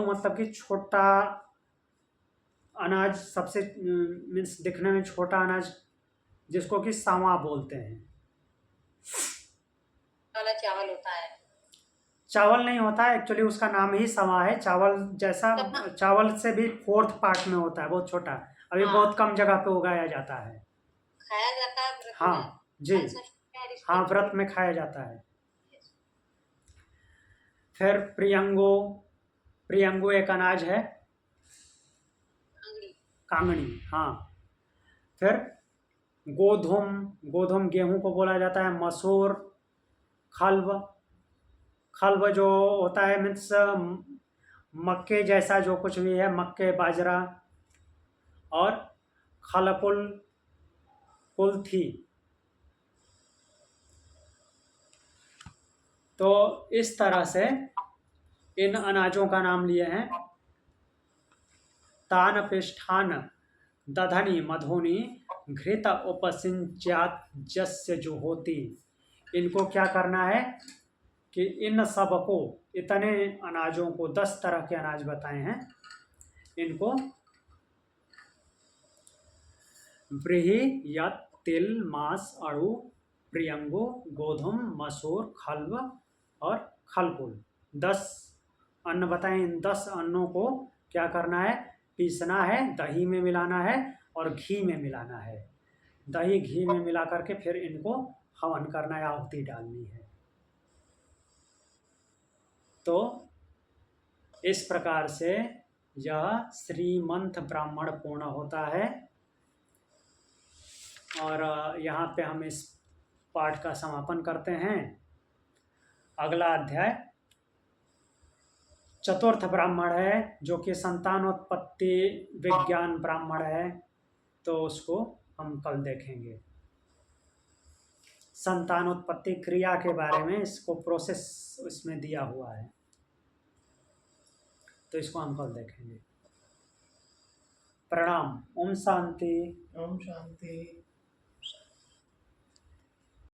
मतलब कि छोटा अनाज, सबसे मीन्स दिखने में छोटा अनाज जिसको कि सावा बोलते हैं। काला चावल होता है। चावल नहीं होता है एक्चुअली, उसका नाम ही सवा है। चावल जैसा, चावल से भी 4th पार्ट में होता है, बहुत छोटा, अभी बहुत कम जगह पे उगाया जाता है, खाया जाता है व्रत में। हाँ जी, हाँ व्रत में खाया जाता है। फिर प्रियंगो एक अनाज है, कांगड़ी, हाँ। फिर गोधूम गेहूं को बोला जाता है। मसूर, खल्ब जो होता है मीन्स मक्के जैसा जो कुछ भी है, मक्के, बाजरा, और कुल्थी। तो इस तरह से इन अनाजों का नाम लिए हैं। तान पिष्ठान दधनी मधुनी घृत उपसिञ्चात्यस्य जुहोति। इनको क्या करना है कि इन सबको, इतने अनाजों को, 10 तरह के अनाज बताए हैं, इनको व्रीहि या तिल, मास, अड़ू, प्रियंगो, गोधूम, मसूर, खल्ब और खलकुल, 10 अन्न बताए। इन 10 अन्नों को क्या करना है? पीसना है, दही में मिलाना है और घी में मिलाना है। दही घी में मिला करके फिर इनको हवन करना है, आहुति डालनी है। तो इस प्रकार से यह श्रीमंत ब्राह्मण पूर्ण होता है। और यहाँ पे हम इस पाठ का समापन करते हैं। अगला अध्याय चतुर्थ ब्राह्मण है, जो कि संतानोत्पत्ति विज्ञान ब्राह्मण है, तो उसको हम कल देखेंगे। संतानोत्पत्ति क्रिया के बारे में इसको प्रोसेस इसमें दिया हुआ है, तो इसको हम कल देखेंगे। प्रणाम। ओम शांति। ओम शांति।